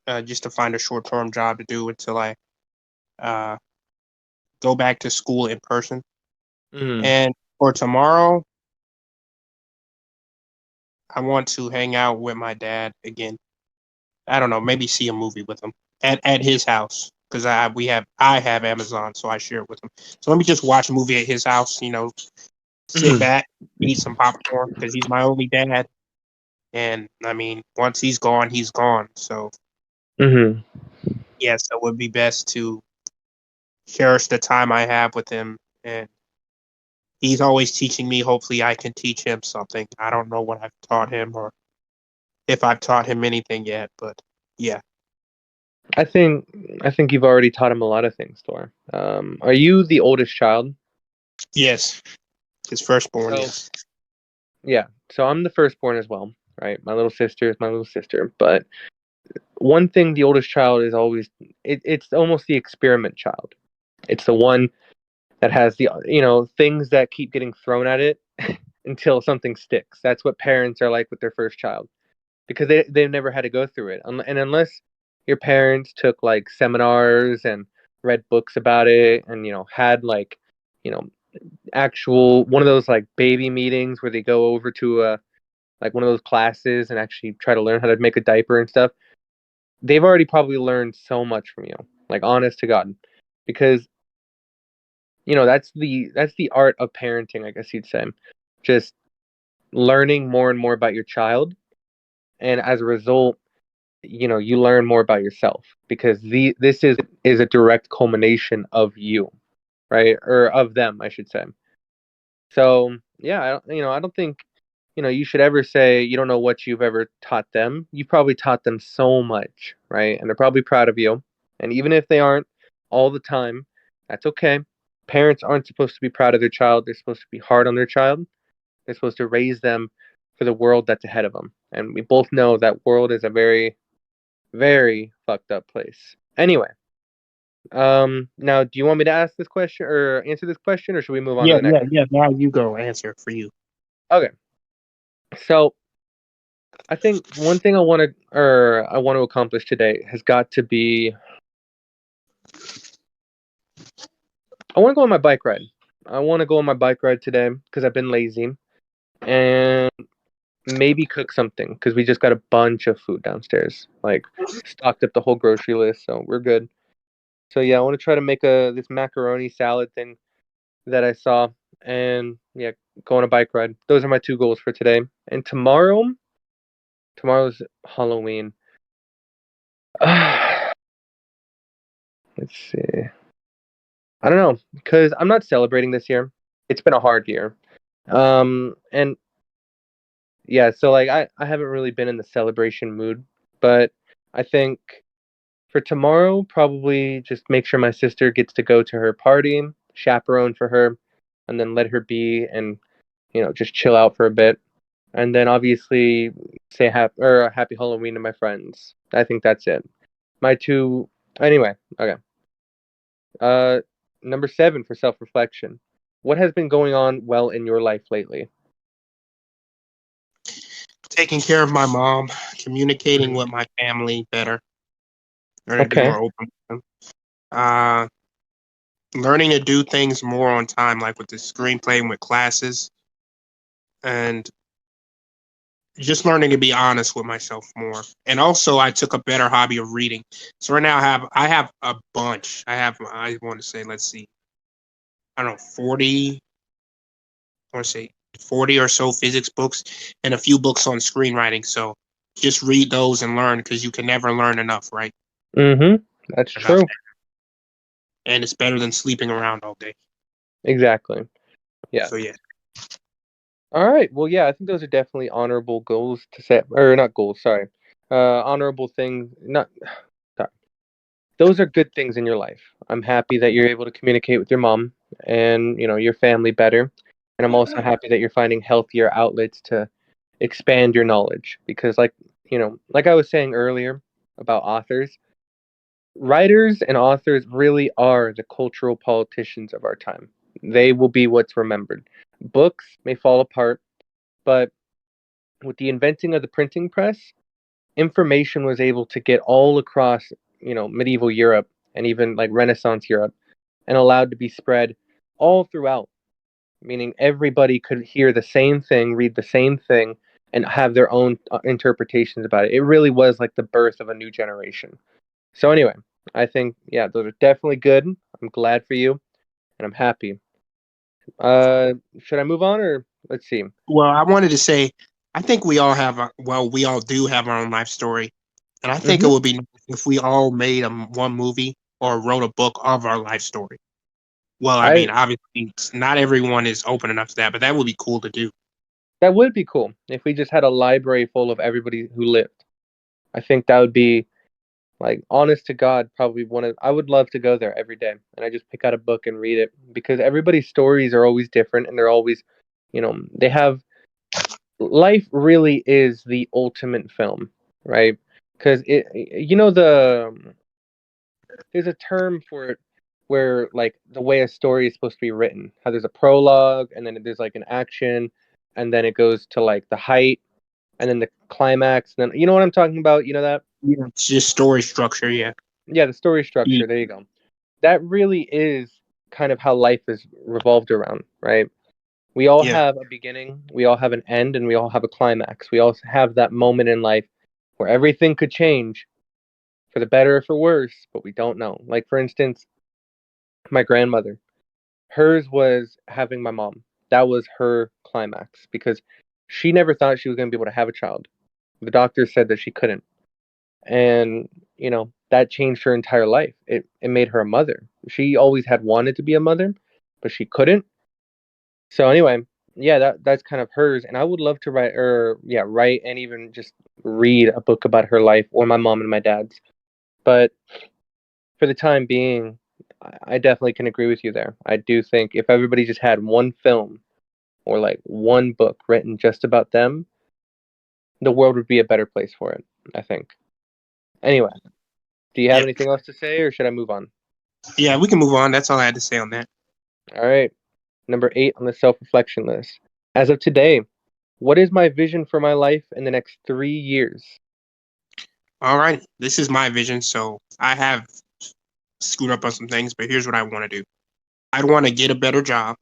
Just to find a short-term job to do until I uh, go back to school in person. Mm. And for tomorrow, I want to hang out with my dad again. I don't know, maybe see a movie with him at his house because I have Amazon, so I share it with him. So let me just watch a movie at his house. Sit back, eat some popcorn because he's my only dad. And I mean, once he's gone, he's gone. So Mm-hmm. yes, it would be best to cherish the time I have with him. And he's always teaching me. Hopefully, I can teach him something. I don't know what I've taught him or if I've taught him anything yet, but yeah. I think you've already taught him a lot of things, Thor. Are you the oldest child? Yes, his firstborn, So yes. yeah, so I'm the firstborn as well, right? My little sister is my little sister, but one thing the oldest child is always it's almost the experiment child. It's the one that has the things that keep getting thrown at it until something sticks. That's what parents are like with their first child because they've never had to go through it. And unless your parents took like seminars and read books about it and had like you know actual one of those like baby meetings where they go over to like one of those classes and actually try to learn how to make a diaper and stuff, they've already probably learned so much from you, like honest to God, because that's the art of parenting, I guess you'd say, just learning more and more about your child, and as a result, you learn more about yourself because this is a direct culmination of you, right, or of them, I should say. So yeah, I don't think you should ever say you don't know what you've ever taught them. You've probably taught them so much, right? And they're probably proud of you. And even if they aren't all the time, that's okay. Parents aren't supposed to be proud of their child. They're supposed to be hard on their child. They're supposed to raise them for the world that's ahead of them. And we both know that world is a very, very fucked up place. Anyway, now do you want me to ask this question or answer this question, or should we move on to Yeah, the next? yeah, yeah. Now you go answer for you. Okay. So I think one thing I want to accomplish today has got to be I want to go on my bike ride. I want to go on my bike ride today because I've been lazy and maybe cook something because we just got a bunch of food downstairs. Like stocked up the whole grocery list, so we're good. So yeah, I want to try to make a this macaroni salad thing that I saw and yeah, go on a bike ride. Those are my two goals for today. And tomorrow's Halloween. Let's see. I don't know because I'm not celebrating this year. It's been a hard year. And yeah, so like I haven't really been in the celebration mood, but I think for tomorrow, probably just make sure my sister gets to go to her party, chaperone for her, and then let her be and just chill out for a bit. And then obviously say happy Halloween to my friends. I think that's it. My two anyway, okay. Uh, Number 7 for self-reflection. What has been going on well in your life lately? Taking care of my mom, communicating Mhm. with my family better, learning to be Okay. more open with them. Uh, Learning to do things more on time, like with the screenplay and with classes, and just learning to be honest with myself more. And also, I took a better hobby of reading. So right now, I have a bunch. I want to say, let's see, I don't know, 40. I want to say 40 or so physics books and a few books on screenwriting. So just read those and learn because you can never learn enough, right? Mm-hmm. That's Enough. true. And it's better than sleeping around all day. Exactly. Yeah. So yeah. All right. Well, yeah, I think those are definitely honorable goals to set, or not goals. Sorry, honorable things. Not sorry. Those are good things in your life. I'm happy that you're able to communicate with your mom and your family better, and I'm also happy that you're finding healthier outlets to expand your knowledge because, like I was saying earlier about authors, writers and authors really are the cultural politicians of our time. They will be what's remembered. Books may fall apart, but with the inventing of the printing press, information was able to get all across, medieval Europe and even like Renaissance Europe and allowed to be spread all throughout, meaning everybody could hear the same thing, read the same thing, and have their own interpretations about it. It really was like the birth of a new generation. So, anyway, I think, yeah, those are definitely good. I'm glad for you and I'm happy. Should I move on or let's see? Well, I wanted to say I think we all have, we all do have our own life story. And I think it Mm-hmm. would be nice if we all made one movie or wrote a book of our life story. Well, I I mean, obviously, not everyone is open enough to that, but that would be cool to do. That would be cool if we just had a library full of everybody who lived. I think that would be like honest to God, probably one of I would love to go there every day and I just pick out a book and read it because everybody's stories are always different and they're always, they have life really is the ultimate film, right? Because there's a term for it where like the way a story is supposed to be written, how there's a prologue and then there's like an action and then it goes to like the height and then the climax. And then you know what I'm talking about? You know that? Yeah, it's just story structure. Yeah. Yeah, the story Yeah. structure. There you go. That really is kind of how life is revolved around, right? We all Yeah. have a beginning, we all have an end, and we all have a climax. We all have that moment in life where everything could change for the better or for worse, but we don't know. Like, for instance, my grandmother, hers was having my mom. That was her climax because she never thought she was going to be able to have a child. The doctor said that she couldn't. And that changed her entire life. It made her a mother. She always had wanted to be a mother, but she couldn't. So anyway, yeah, that's kind of hers, and I would love to write and even just read a book about her life or my mom and my dad's. But for the time being, I definitely can agree with you there. I do think if everybody just had one film or like one book written just about them, the world would be a better place for it, I think. Anyway, do you have Yeah. anything else to say or should I move on? Yeah. We can move on. That's all I had to say on that. All right. Number 8 on the self reflection list. As of today, what is my vision for my life in the next 3 years? All right. This is my vision. So I have screwed up on some things, but here's what I want to do. I'd want to get a better job,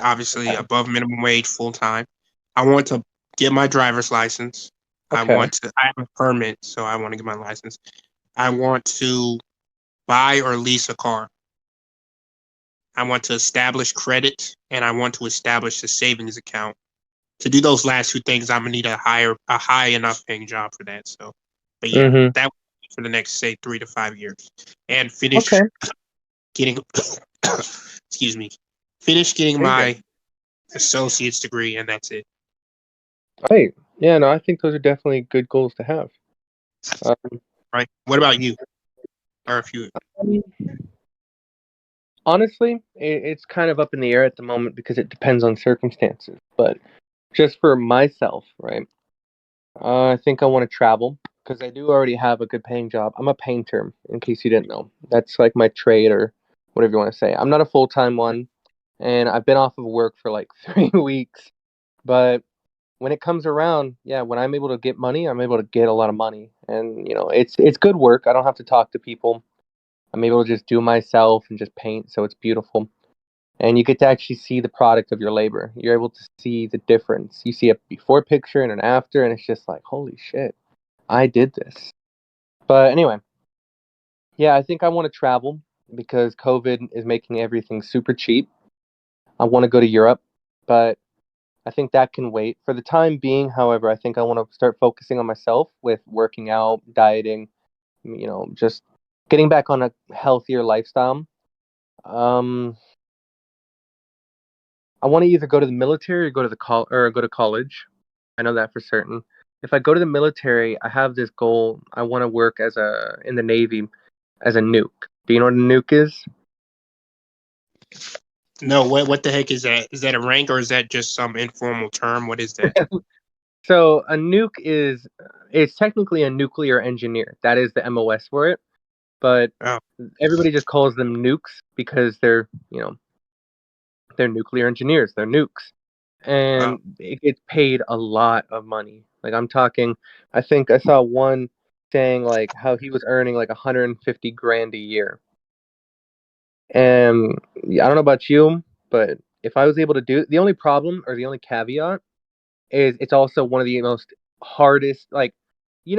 obviously Okay. above minimum wage, full time. I want to get my driver's license. Okay. I have a permit, so I want to get my license. I want to buy or lease a car. I want to establish credit, and I want to establish a savings account. To do those last two things, I'm gonna need a high enough paying job for that. So, but yeah, Mm-hmm. that would be for the next say 3 to 5 years, and finish Okay. getting, excuse me, finish getting There you go. my associate's degree, and that's it. Right. Yeah, no, I think those are definitely good goals to have. Um, Right? What about you? Or if you, Honestly, it's kind of up in the air at the moment because it depends on circumstances. But just for myself, right? I think I want to travel because I do already have a good paying job. I'm a painter, in case you didn't know. That's like my trade or whatever you want to say. I'm not a full time one, and I've been off of work for like 3 weeks. But when it comes around, yeah, when I'm able to get money, I'm able to get a lot of money, and it's good work. I don't have to talk to people. I'm able to just do myself and just paint, so it's beautiful. And you get to actually see the product of your labor. You're able to see the difference. You see a before picture and an after, and it's just like, holy shit, I did this. But anyway, yeah, I think I want to travel because COVID is making everything super cheap. I want to go to Europe, but I think that can wait. For the time being, however, I think I want to start focusing on myself with working out, dieting, just getting back on a healthier lifestyle. Um, I want to either go to the military or go to college. I know that for certain. If I go to the military, I have this goal. I want to work in the Navy as a nuke. Do you know what a nuke is? no, what the heck is that? Is that a rank or is that just some informal term? What is that? So a nuke is it's technically a nuclear engineer. That is the MOS for it. But Oh, everybody just calls them nukes because they're nuclear engineers. They're nukes, oh, and it gets paid a lot of money. Like I'm talking, I think I saw one saying like how he was earning like 150 grand a year. And yeah, I don't know about you, but if I was able to do the only problem or the only caveat is it's also one of the most hardest like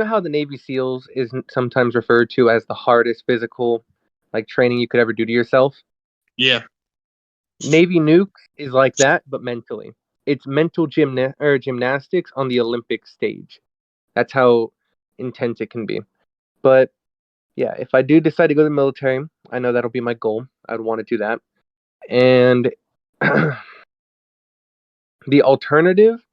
how the Navy SEALs is sometimes referred to as the hardest physical like training you could ever do to yourself. yeah. Navy nukes is like that, but mentally. it's mental gymnastics on the Olympic stage. That's how intense it can be. But yeah, if I do decide to go to the military, I know that'll be my goal. I'd want to do that. And the alternative,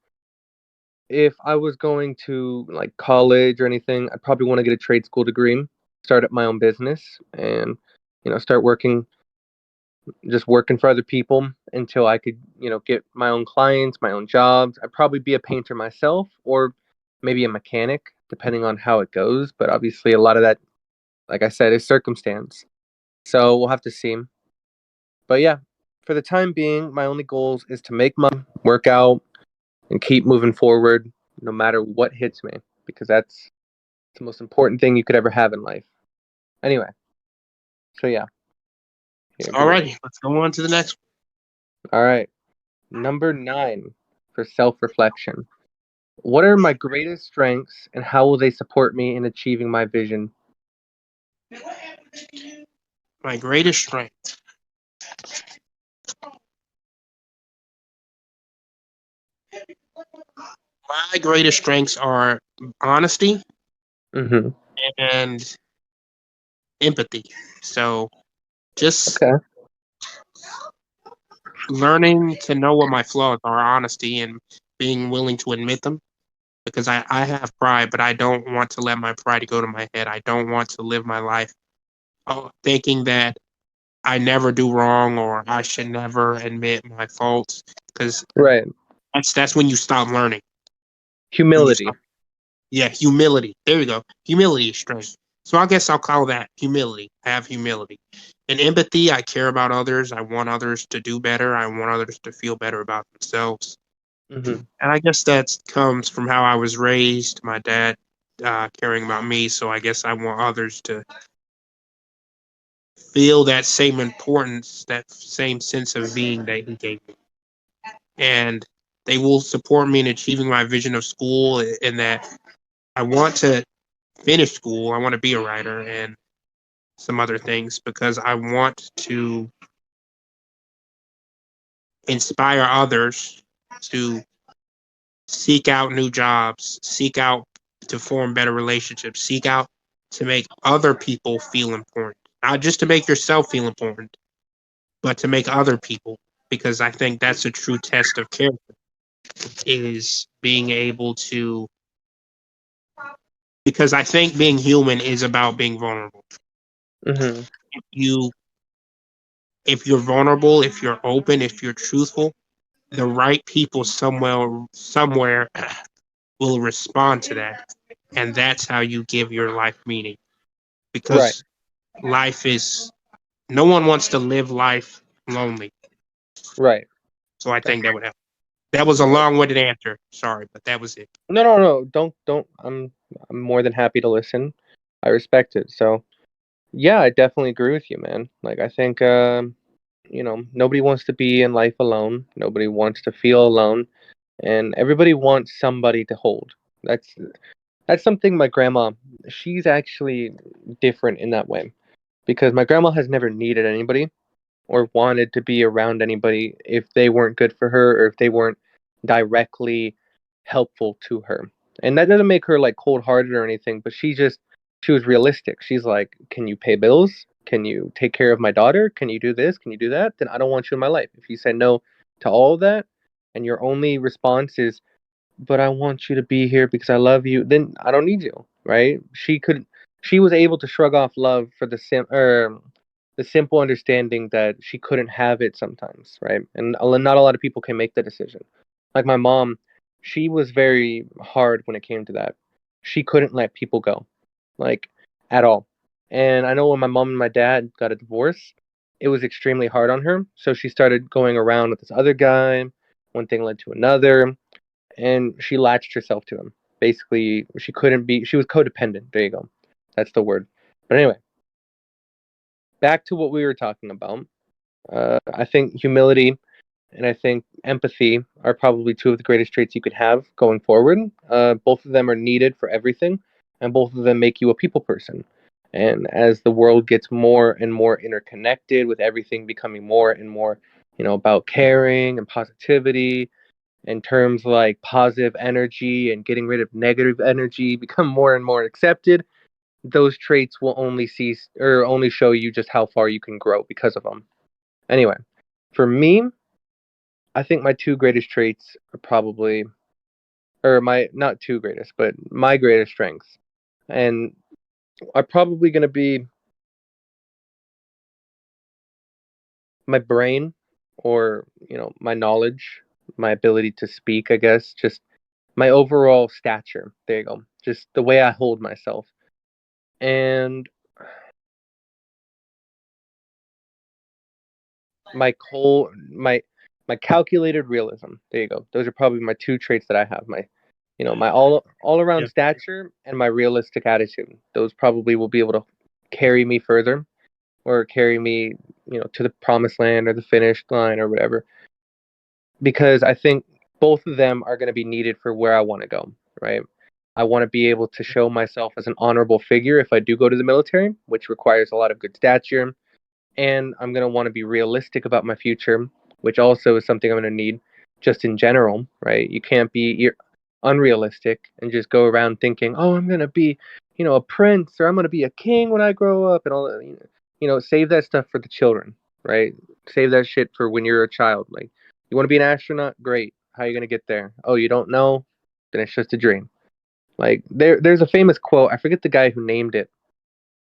if I was going to like college or anything, I'd probably want to get a trade school degree, start up my own business, and start working for other people until I could, get my own clients, my own jobs. I'd probably be a painter myself or maybe a mechanic, depending on how it goes. But obviously, a lot of that, like I said, is circumstance. So we'll have to see. But yeah, for the time being, my only goals is to make money, work out, and keep moving forward no matter what hits me, because that's the most important thing you could ever have in life. Anyway, so yeah. Alrighty, let's go on to the next All right. Number 9 for self-reflection. What are my greatest strengths and how will they support me in achieving my vision? one. My greatest strength. My greatest strengths are honesty Mm-hmm. and empathy. So just Okay. learning to know what my flaws are, honesty, and being willing to admit them. Because I have pride, but I don't want to let my pride go to my head. I don't want to live my life thinking that I never do wrong or I should never admit my faults. Because Right. that's when you stop learning. When you Humility. stop, yeah, humility. There you go. Humility is strength. So I guess I'll call that humility. I have humility. And empathy, I care about others. I want others to do better. I want others to feel better about themselves. Mm-hmm. And I guess that comes from how I was raised. My dad caring about me, so I guess I want others to feel that same importance, that same sense of being that he gave me. And they will support me in achieving my vision of school, in that I want to finish school. I want to be a writer and some other things because I want to inspire others to seek out new jobs, seek out to form better relationships, seek out to make other people feel important. Not just to make yourself feel important, but to make other people. Because I think that's a true test of character, is being able to, because I think being human is about being vulnerable. Mm-hmm. You if you're vulnerable, if you're open, if you're truthful, the right people somewhere will respond to that. And that's how you give your life meaning. Right. Because life is no one wants to live life lonely. Right. So I think that would help. That was a No. long-winded answer. Sorry, but that was it. No. Don't. I'm more than happy to listen. I respect it. So yeah, I definitely agree with you, man. Like I think nobody wants to be in life alone. Nobody wants to feel alone, and everybody wants somebody to hold. That's that's something my grandma. She's actually different in that way because my grandma has never needed anybody or wanted to be around anybody if they weren't good for her or if they weren't directly helpful to her. And that doesn't make her like cold hearted or anything, but she was realistic. She's like, can you pay bills? Can you take care of my daughter? Can you do this? Can you do that? Then I don't want you in my life. If you say no to all of that and your only response is, but I want you to be here because I love you, then I don't need you, right? She was able to shrug off love for the simple understanding that she couldn't have it sometimes, right? And not a lot of people can make that decision. Like my mom, she was very hard when it came to that. She couldn't let people go, like at all. And I know when my mom and my dad got a divorce, it was extremely hard on her. So she started going around with this other guy. One thing led to another and she latched herself to him. Basically, she was codependent. There you go. That's the word. But anyway, back to what we were talking about. I think humility and I think empathy are probably two of the greatest traits you could have going forward. Both of them are needed for everything, and both of them make you a people person. And as the world gets more and more interconnected, with everything becoming more and more, about caring and positivity, and terms like positive energy and getting rid of negative energy become more and more accepted, those traits will only cease or only show you just how far you can grow because of them. Anyway, for me, I think my two greatest traits are probably, or my not two greatest, but my greatest strengths, and are probably going to be my brain, or my knowledge, my ability to speak. I guess just my overall stature. There you go. Just the way I hold myself, and my calculated realism. There you go. Those are probably my two traits that I have. My all around Yeah. stature and my realistic attitude. Those probably will be able to carry me further, or carry me, to the promised land or the finish line or whatever. Because I think both of them are going to be needed for where I want to go, right? I want to be able to show myself as an honorable figure if I do go to the military, which requires a lot of good stature, and I'm going to want to be realistic about my future, which also is something I'm going to need just in general, right? You can't be unrealistic and just go around thinking, "Oh, I'm going to be, a prince, or I'm going to be a king when I grow up," and all that. Save that stuff for the children, right? Save that shit for when you're a child. Like, you want to be an astronaut? Great. How are you going to get there? Oh, you don't know? Then it's just a dream. Like, there's a famous quote. I forget the guy who named it,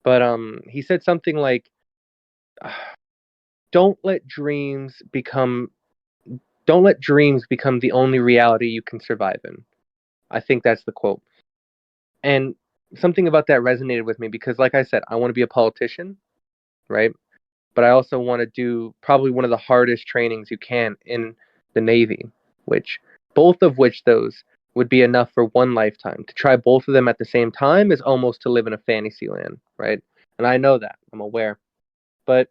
but he said something like, don't let dreams become don't let dreams become the only reality you can survive in. I think that's the quote. And something about that resonated with me because, like I said, I want to be a politician, right? But I also want to do probably one of the hardest trainings you can in the Navy, which both of which those would be enough for one lifetime. To try both of them at the same time is almost to live in a fantasy land, right? And I know that. I'm aware. But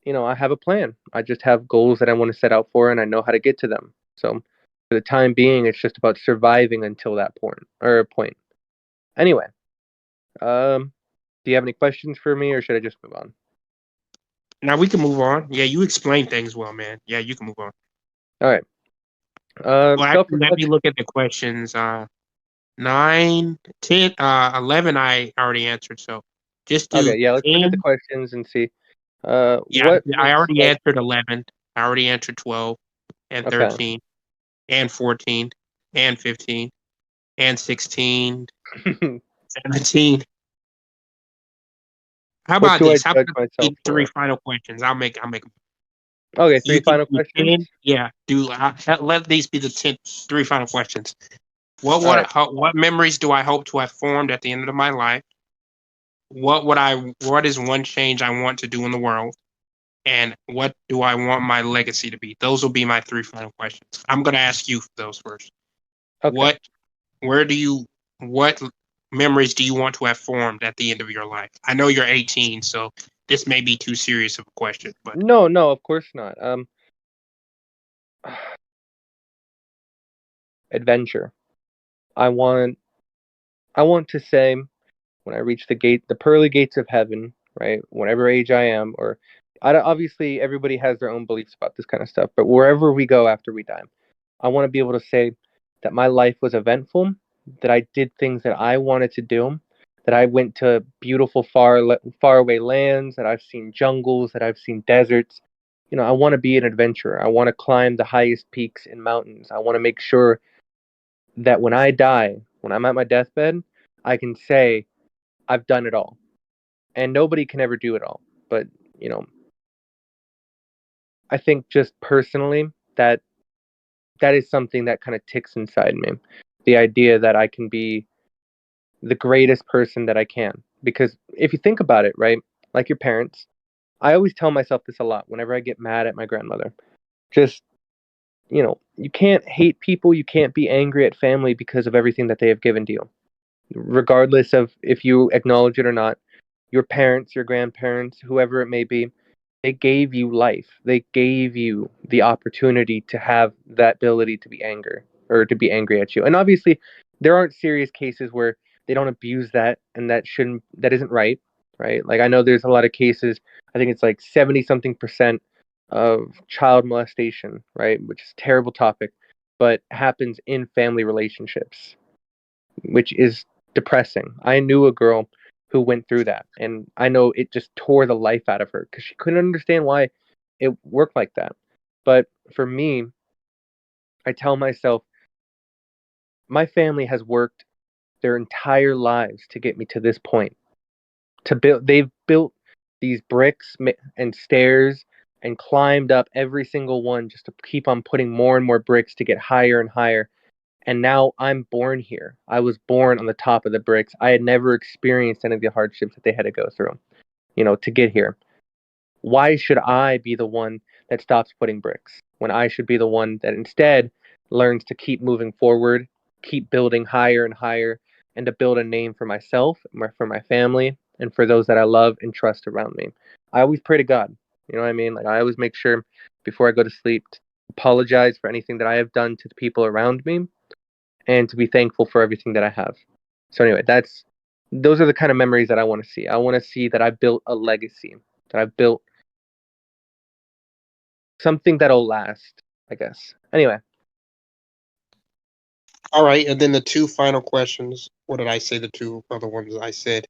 I have a plan. I just have goals that I want to set out for, and I know how to get to them. So, for the time being, it's just about surviving until that point. Anyway, do you have any questions for me, or should I just move on? Now we can move on. Yeah, you explain things well, man. Yeah, you can move on. All right. Well, actually, let me Self-reflection. look at the questions. 9, 10, 11, I already answered. So just do Okay, yeah. Let's look at the 10. questions and see. Yeah, What I makes already life? answered 11. I already answered 12 and Okay. 13 and 14 and 15 and 16, 17. How What about do I this? How judge about myself these three for? final questions? I'll make them. Okay, You three can final do questions. 10. Yeah, let these be the 3 final questions. All right. What memories do I hope to have formed at the end of my life? What is one change I want to do in the world? And what do I want my legacy to be? Those will be my 3 final questions. I'm going to ask you those first. Okay. What where do you what memories do you want to have formed at the end of your life? I know you're 18, so this may be too serious of a question, but No, no, of course not. Adventure. I want. I want to say when I reach the pearly gates of heaven, right? Whatever age I am, or obviously everybody has their own beliefs about this kind of stuff, but wherever we go after we die, I want to be able to say that my life was eventful, that I did things that I wanted to do, that I went to beautiful far away lands, that I've seen jungles, that I've seen deserts. I want to be an adventurer. I want to climb the highest peaks and mountains. I want to make sure that when I die, when I'm at my deathbed, I can say I've done it all. And nobody can ever do it all. But, you know, I think just personally that that is something that kind of ticks inside me. The idea that I can be the greatest person that I can. Because if you think about it, right, like your parents, I always tell myself this a lot whenever I get mad at my grandmother. Just, you can't hate people, you can't be angry at family because of everything that they have given to you. Regardless of if you acknowledge it or not, your parents, your grandparents, whoever it may be, they gave you life. They gave you the opportunity to have that ability to be angry at you. And obviously, there aren't serious cases where they don't abuse that, and that isn't right, right? Like, I know there's a lot of cases. I think it's like 70 something percent of child molestation, right? Which is a terrible topic. but happens in family relationships, which is depressing. I knew a girl who went through that, and I know it just tore the life out of her because she couldn't understand why it worked like that. But for me, I tell myself, my family has worked their entire lives to get me to this point. They've built these bricks and stairs and climbed up every single one just to keep on putting more and more bricks to get higher and higher. And now I'm born here. I was born on the top of the bricks. I had never experienced any of the hardships that they had to go through, to get here. Why should I be the one that stops putting bricks when I should be the one that instead learns to keep moving forward, keep building higher and higher, and to build a name for myself, for my family, and for those that I love and trust around me? I always pray to God. You know what I mean? Like, I always make sure before I go to sleep to apologize for anything that I have done to the people around me and to be thankful for everything that I have. So anyway, those are the kind of memories that I want to see. I want to see that I built a legacy, that I've built something that'll last, I guess. Anyway. All right, and then the two final questions. What did I say? The two other ones I said.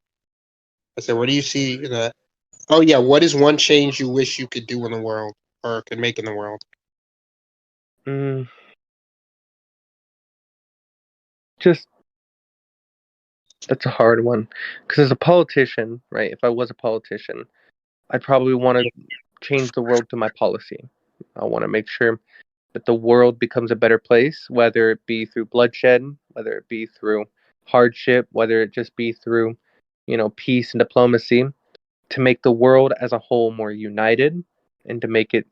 Where do you see the? Oh yeah, what is one change you wish you could do in the world or could make in the world? Just that's a hard one because as a politician, right? If I was a politician, I'd probably want to change the world through my policy. I want to make sure that the world becomes a better place, whether it be through bloodshed, whether it be through hardship, whether it just be through, peace and diplomacy, to make the world as a whole more united and to make it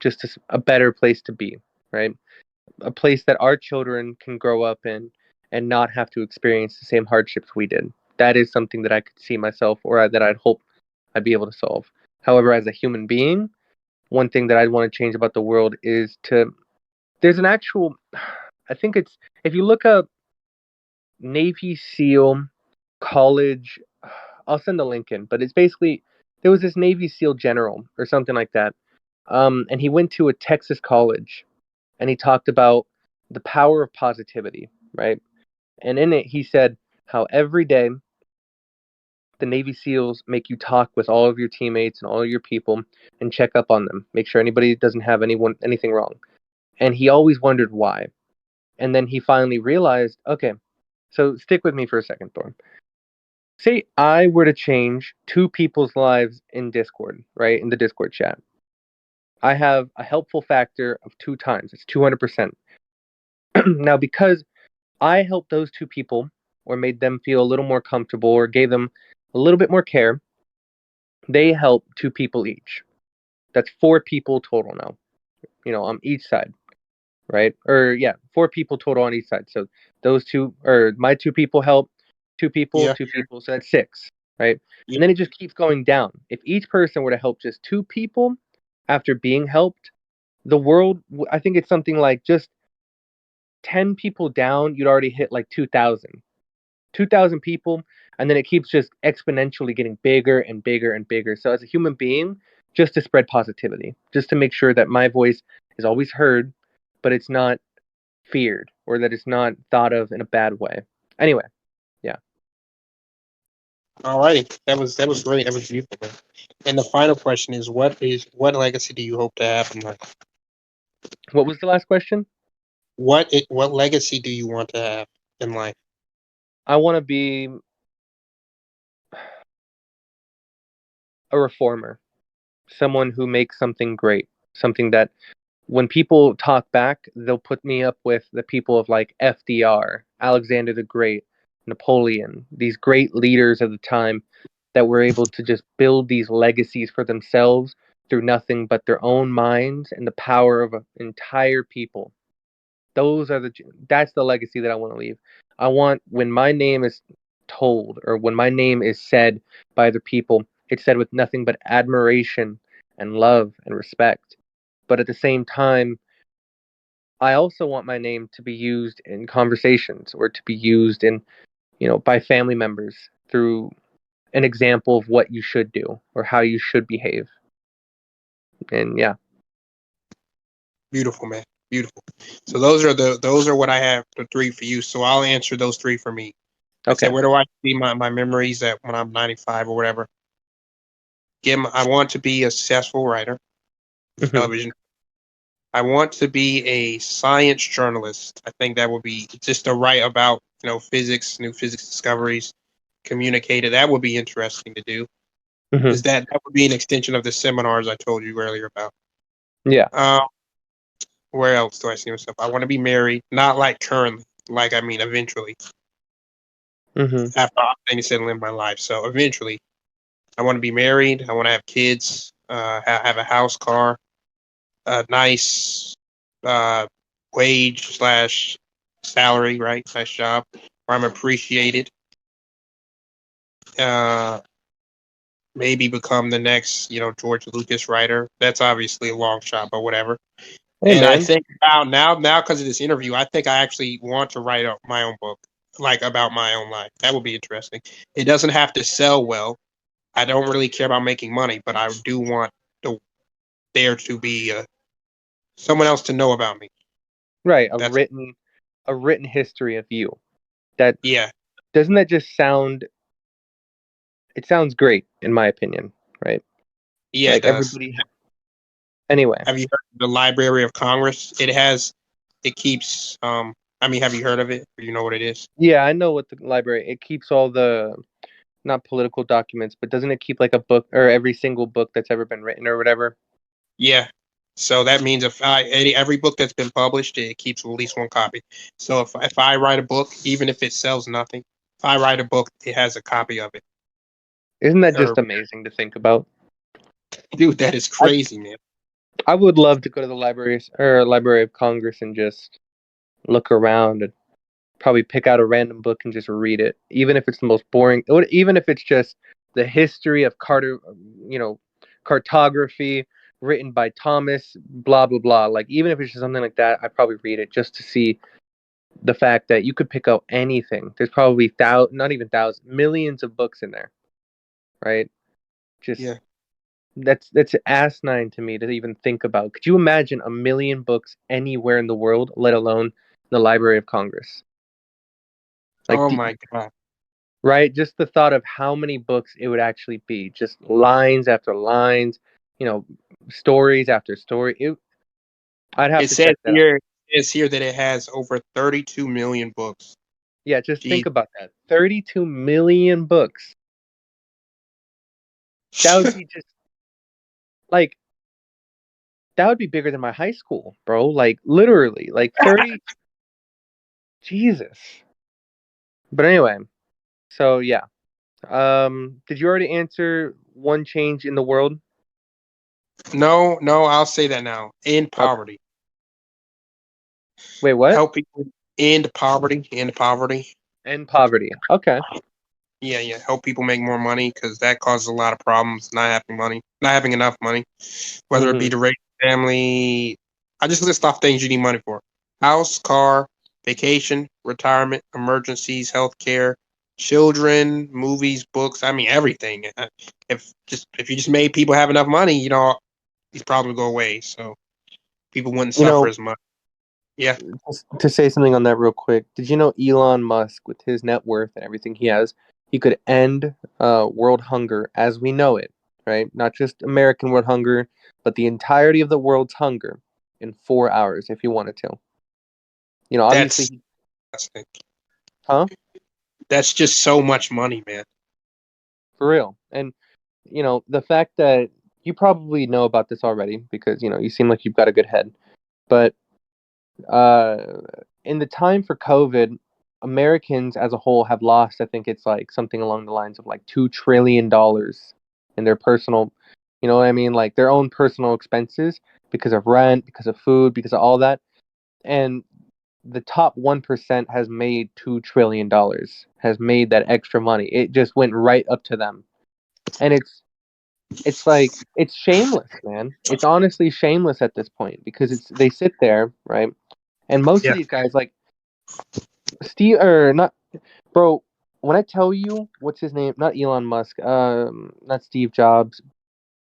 just a better place to be, right? A place that our children can grow up in and not have to experience the same hardships we did. That is something that I could see myself or that I'd hope I'd be able to solve. However, as a human being, one thing that I'd want to change about the world is there's an actual, I think it's, if you look up Navy SEAL college, I'll send the link in, but it's basically, there was this Navy SEAL general or something like that. And he went to a Texas college and he talked about the power of positivity, right? And in it, he said how every day the Navy SEALs make you talk with all of your teammates and all of your people and check up on them, make sure anybody doesn't have anything wrong. And he always wondered why. And then he finally realized, okay, so stick with me for a second, Thor. Say I were to change two people's lives in Discord, right? In the Discord chat. I have a helpful factor of 2 times. It's 200%. Now, because I helped those two people or made them feel a little more comfortable or gave them a little bit more care, they help 2 people each. That's 4 people total now, on each side, right? Or yeah, 4 people total on each side. So those two, or my 2 people help 2 people, Yeah. 2 people. So that's 6, right? Yeah. And then it just keeps going down. If each person were to help just 2 people after being helped, the world, I think it's something like just 10 people down, you'd already hit like 2,000. 2,000 people, and then it keeps just exponentially getting bigger and bigger and bigger. So as a human being, just to spread positivity, just to make sure that my voice is always heard, but it's not feared or that it's not thought of in a bad way. Anyway, yeah. All righty, that was great. That was beautiful, man. And the final question is, what legacy do you hope to have in life? What was the last question? What legacy do you want to have in life? I want to be a reformer, someone who makes something great, something that when people talk back, they'll put me up with the people of like FDR, Alexander the Great, Napoleon, these great leaders of the time that were able to just build these legacies for themselves through nothing but their own minds and the power of an entire people. That's the legacy that I want to leave. I want when my name is told or when my name is said by the people, it's said with nothing but admiration and love and respect. But at the same time, I also want my name to be used in conversations or to be used in, by family members through an example of what you should do or how you should behave. And yeah. Beautiful, man. Beautiful. So those are what I have, the three for you. So I'll answer those three for me. I Okay. said, where do I see my memories at when I'm 95 or whatever? I want to be a successful writer, Hmm. television. I want to be a science journalist. I think that would be just to write about, physics, new physics discoveries, communicate it. That would be interesting to do. Hmm. Is that would be an extension of the seminars I told you earlier about. Yeah. Um, where else do I see myself? I want to be married, not like currently, like I mean eventually. Hmm. After I'm settle in my life, so eventually, I want to be married. I want to have kids. Have a house, car, a nice uh, wage slash salary, right? Nice job where I'm appreciated. Uh, maybe become the next, George Lucas writer. That's obviously a long shot, but whatever. Hey, And I man. think now because of this interview, I think I actually want to write my own book, like about my own life. That would be interesting. It doesn't have to sell well. I don't really care about making money, but I do want the there to be someone else to know about me. Right. A That's written history of you. That yeah, doesn't that just sound? It sounds great, in my opinion. Right. yeah, it Like does. everybody. Anyway. Have you heard of the Library of Congress? It keeps. I mean, have you heard of it? Or you know what it is? Yeah, I know what the library. It keeps all the not political documents, but doesn't it keep like a book or every single book that's ever been written or whatever? Yeah. So that means every book that's been published, it keeps at least one copy. So if I write a book, even if it sells nothing, if I write a book, it has a copy of it. Isn't that Or just amazing to think about? dude, that is I crazy, man. I would love to go to the libraries or Library of Congress and just look around and probably pick out a random book and just read it, even if it's the most boring, or even if it's just the history of you know, cartography written by Thomas, blah blah blah. Like even if it's just something like that, I'd probably read it just to see the fact that you could pick out anything. There's probably not even thousands, millions of books in there, right? Just Yeah. that's asinine to me to even think about. Could you imagine a million books anywhere in the world, let alone the Library of Congress? Like, Oh my god. right? Just the thought of how many books it would actually be, just lines after lines, you know, stories after story. I'd have It to says check that out. here it says here that it has over 32 million books. Yeah, just think Jeez. about that. 32 million books. That would be just like that would be bigger than my high school, bro. Like literally, like 30. Jesus. But anyway, so yeah. Did you already answer one change in the world? No, I'll say that now. End Okay. poverty. Wait, what? Help people end poverty. End poverty. And poverty. Okay. Yeah, yeah. Help people make more money because that causes a lot of problems. Not having money, not having enough money, whether it be Hmm. to raise a family. I just list off things you need money for: house, car, vacation, retirement, emergencies, healthcare, children, movies, books. I mean, everything. If you just made people have enough money, these problems would go away. So people wouldn't You suffer know, as much. Yeah, just to say something on that real quick, did you know Elon Musk, with his net worth and everything he has, he could end world hunger as we know it, right? Not just American world hunger, but the entirety of the world's hunger in 4 hours if he wanted to. You know, that's obviously, huh? that's just so much money, man. For real. And, you know, the fact that you probably know about this already because, you know, you seem like you've got a good head. But uh, in the time for COVID, Americans as a whole have lost, I think it's like something along the lines of like $2 trillion in their personal, you know what I mean? Like their own personal expenses because of rent, because of food, because of all that. And the top 1% has made $2 trillion, has made that extra money. It just went right up to them. And it's like it's shameless, man. It's honestly shameless at this point because it's they sit there, right? And most of Yeah, these guys, like Steve or not, bro. When I tell you what's his name, not Elon Musk, not Steve Jobs,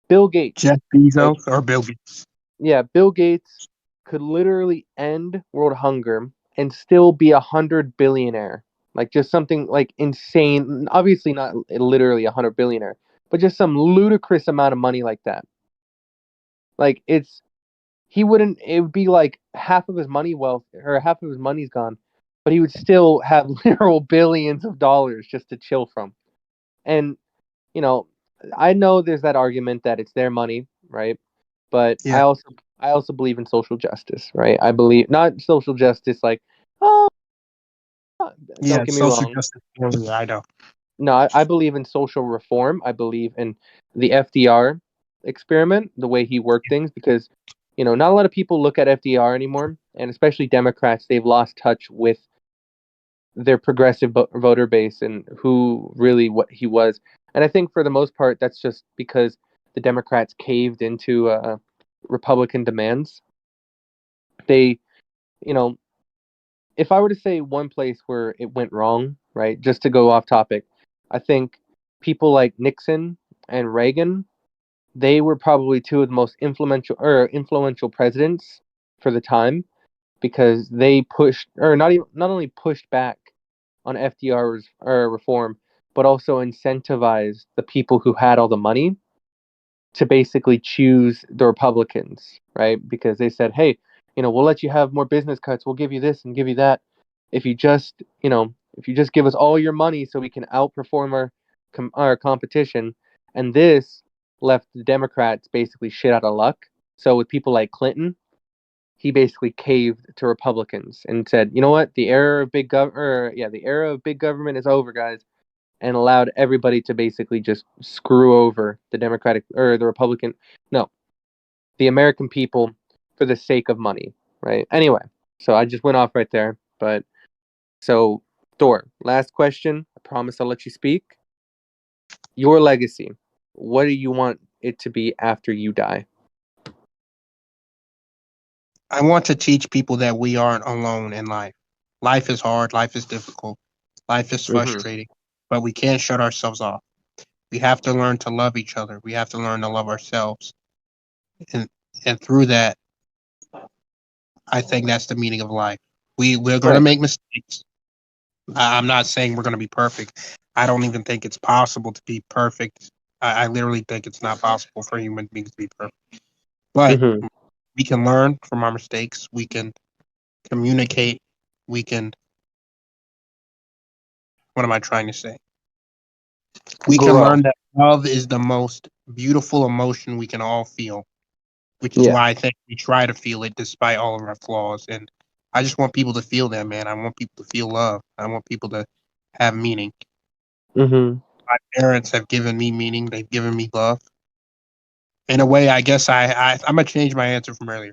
Bill Gates, Jeff right? Bezos or Bill Gates. Yeah, Bill Gates. could literally end world hunger and still be 100 billionaire. Like just something like insane. Obviously not literally 100 billionaire, but just some ludicrous amount of money like that. Like he wouldn't. It would be like half of his half of his money's gone, but he would still have literal billions of dollars just to chill from. And you know, I know there's that argument that it's their money, right? But Yeah. I also believe in social justice, right? I believe not social justice like, oh, Yeah, don't get me social wrong. justice. Yeah, I know. No, I believe in social reform. I believe in the FDR experiment, the way he worked things, because not a lot of people look at FDR anymore, and especially Democrats. They've lost touch with their progressive voter base and who really what he was. And I think for the most part, that's just because the Democrats caved into Republican demands. They, you know, if I were to say one place where it went wrong, right, just to go off topic, I think people like Nixon and Reagan, they were probably two of the most influential presidents for the time because they pushed or not only pushed back on FDR's reform, but also incentivized the people who had all the money to basically choose the Republicans, right? Because they said, hey, we'll let you have more business cuts. We'll give you this and give you that. If you just, if you just give us all your money so we can outperform our competition. And this left the Democrats basically shit out of luck. So with people like Clinton, he basically caved to Republicans and said, "You know what? The era of the era of big government is over, guys," and allowed everybody to basically just screw over the Democratic or the Republican, no, the American people for the sake of money, right? Anyway, so I just went off right there, but so Thor, last question. I promise I'll let you speak. Your legacy. What do you want it to be after you die? I want to teach people that we aren't alone in life. Life is hard, life is difficult, life is Mm-hmm. frustrating, but we can't shut ourselves off. We have to learn to love each other. We have to learn to love ourselves. And and through that, I think that's the meaning of life. We're gonna Right. make mistakes. I'm not saying we're gonna be perfect. I don't even think it's possible to be perfect. I literally think it's not possible for human beings to be perfect. But Mm-hmm. we can learn from our mistakes. We can communicate. We can. What am I trying to say? We can Grow. learn that love is the most beautiful emotion we can all feel, which is Yeah. why I think we try to feel it despite all of our flaws. And I just want people to feel that, man. I want people to feel love. I want people to have meaning. Mm-hmm. My parents have given me meaning. They've given me love. In a way, I guess I'm gonna change my answer from earlier.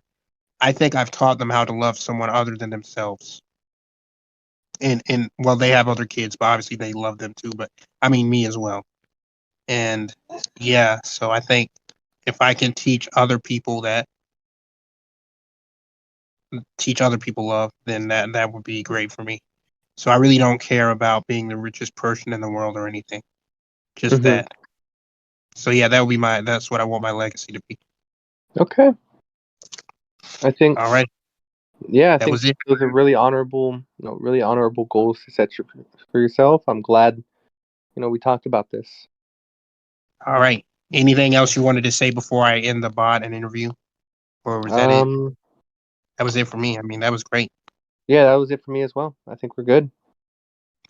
I think I've taught them how to love someone other than themselves. And well, they have other kids, but obviously they love them too. But I mean me as well. And yeah, so I think if I can teach other people love, then that would be great for me. So I really don't care about being the richest person in the world or anything. Just Mm-hmm. that. So yeah, that would be that's what I want my legacy to be. Okay. I think All right. Yeah, I That think was it. those are really honorable goals to set for yourself. I'm glad, we talked about this. All right. Anything else you wanted to say before I end the bot and interview? Or was that it? Um, That was it for me. I mean, that was great. yeah, that was it for me as well. I think we're good.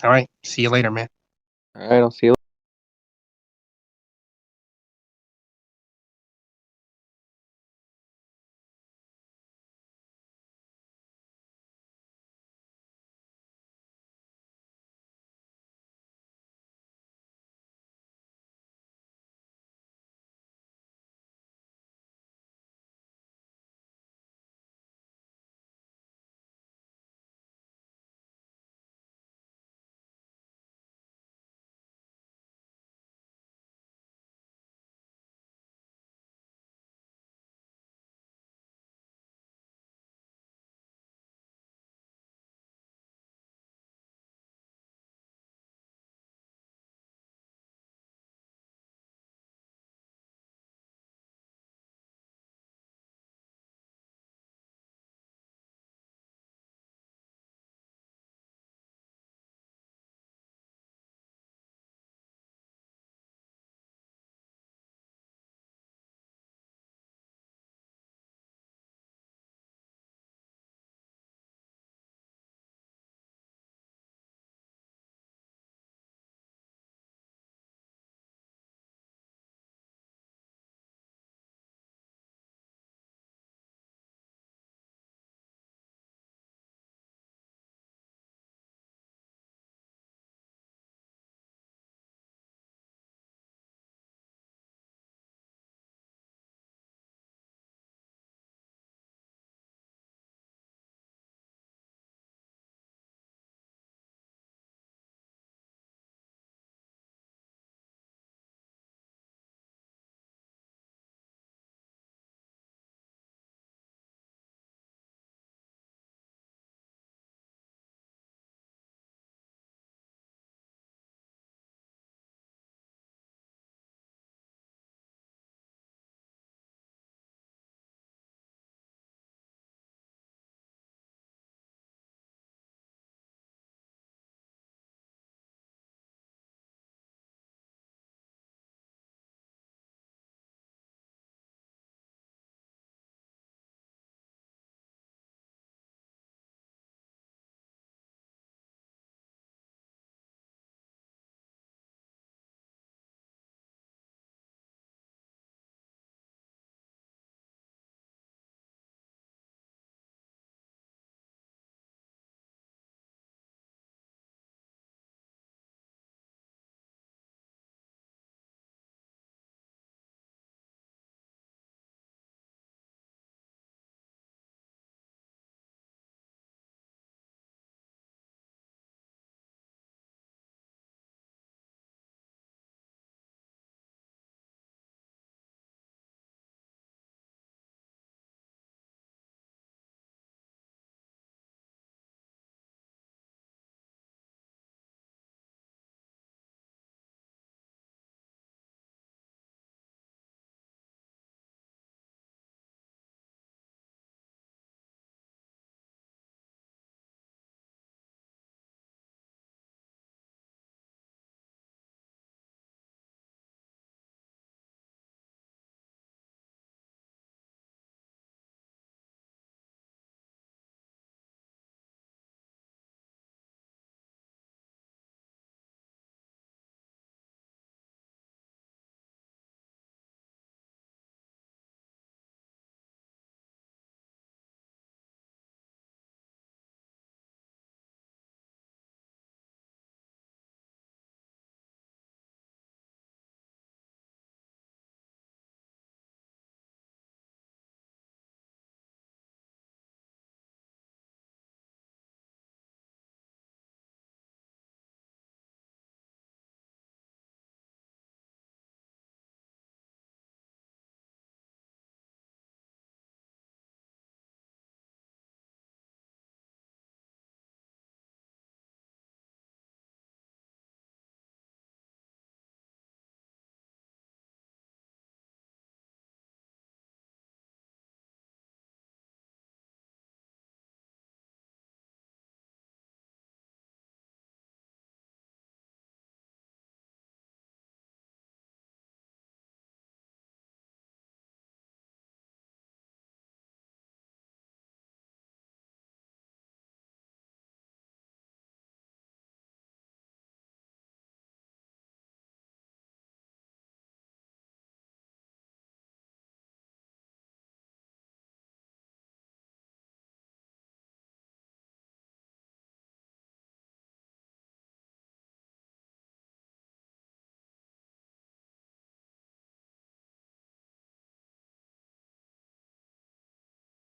All right. See you later, man. All right, I'll see you.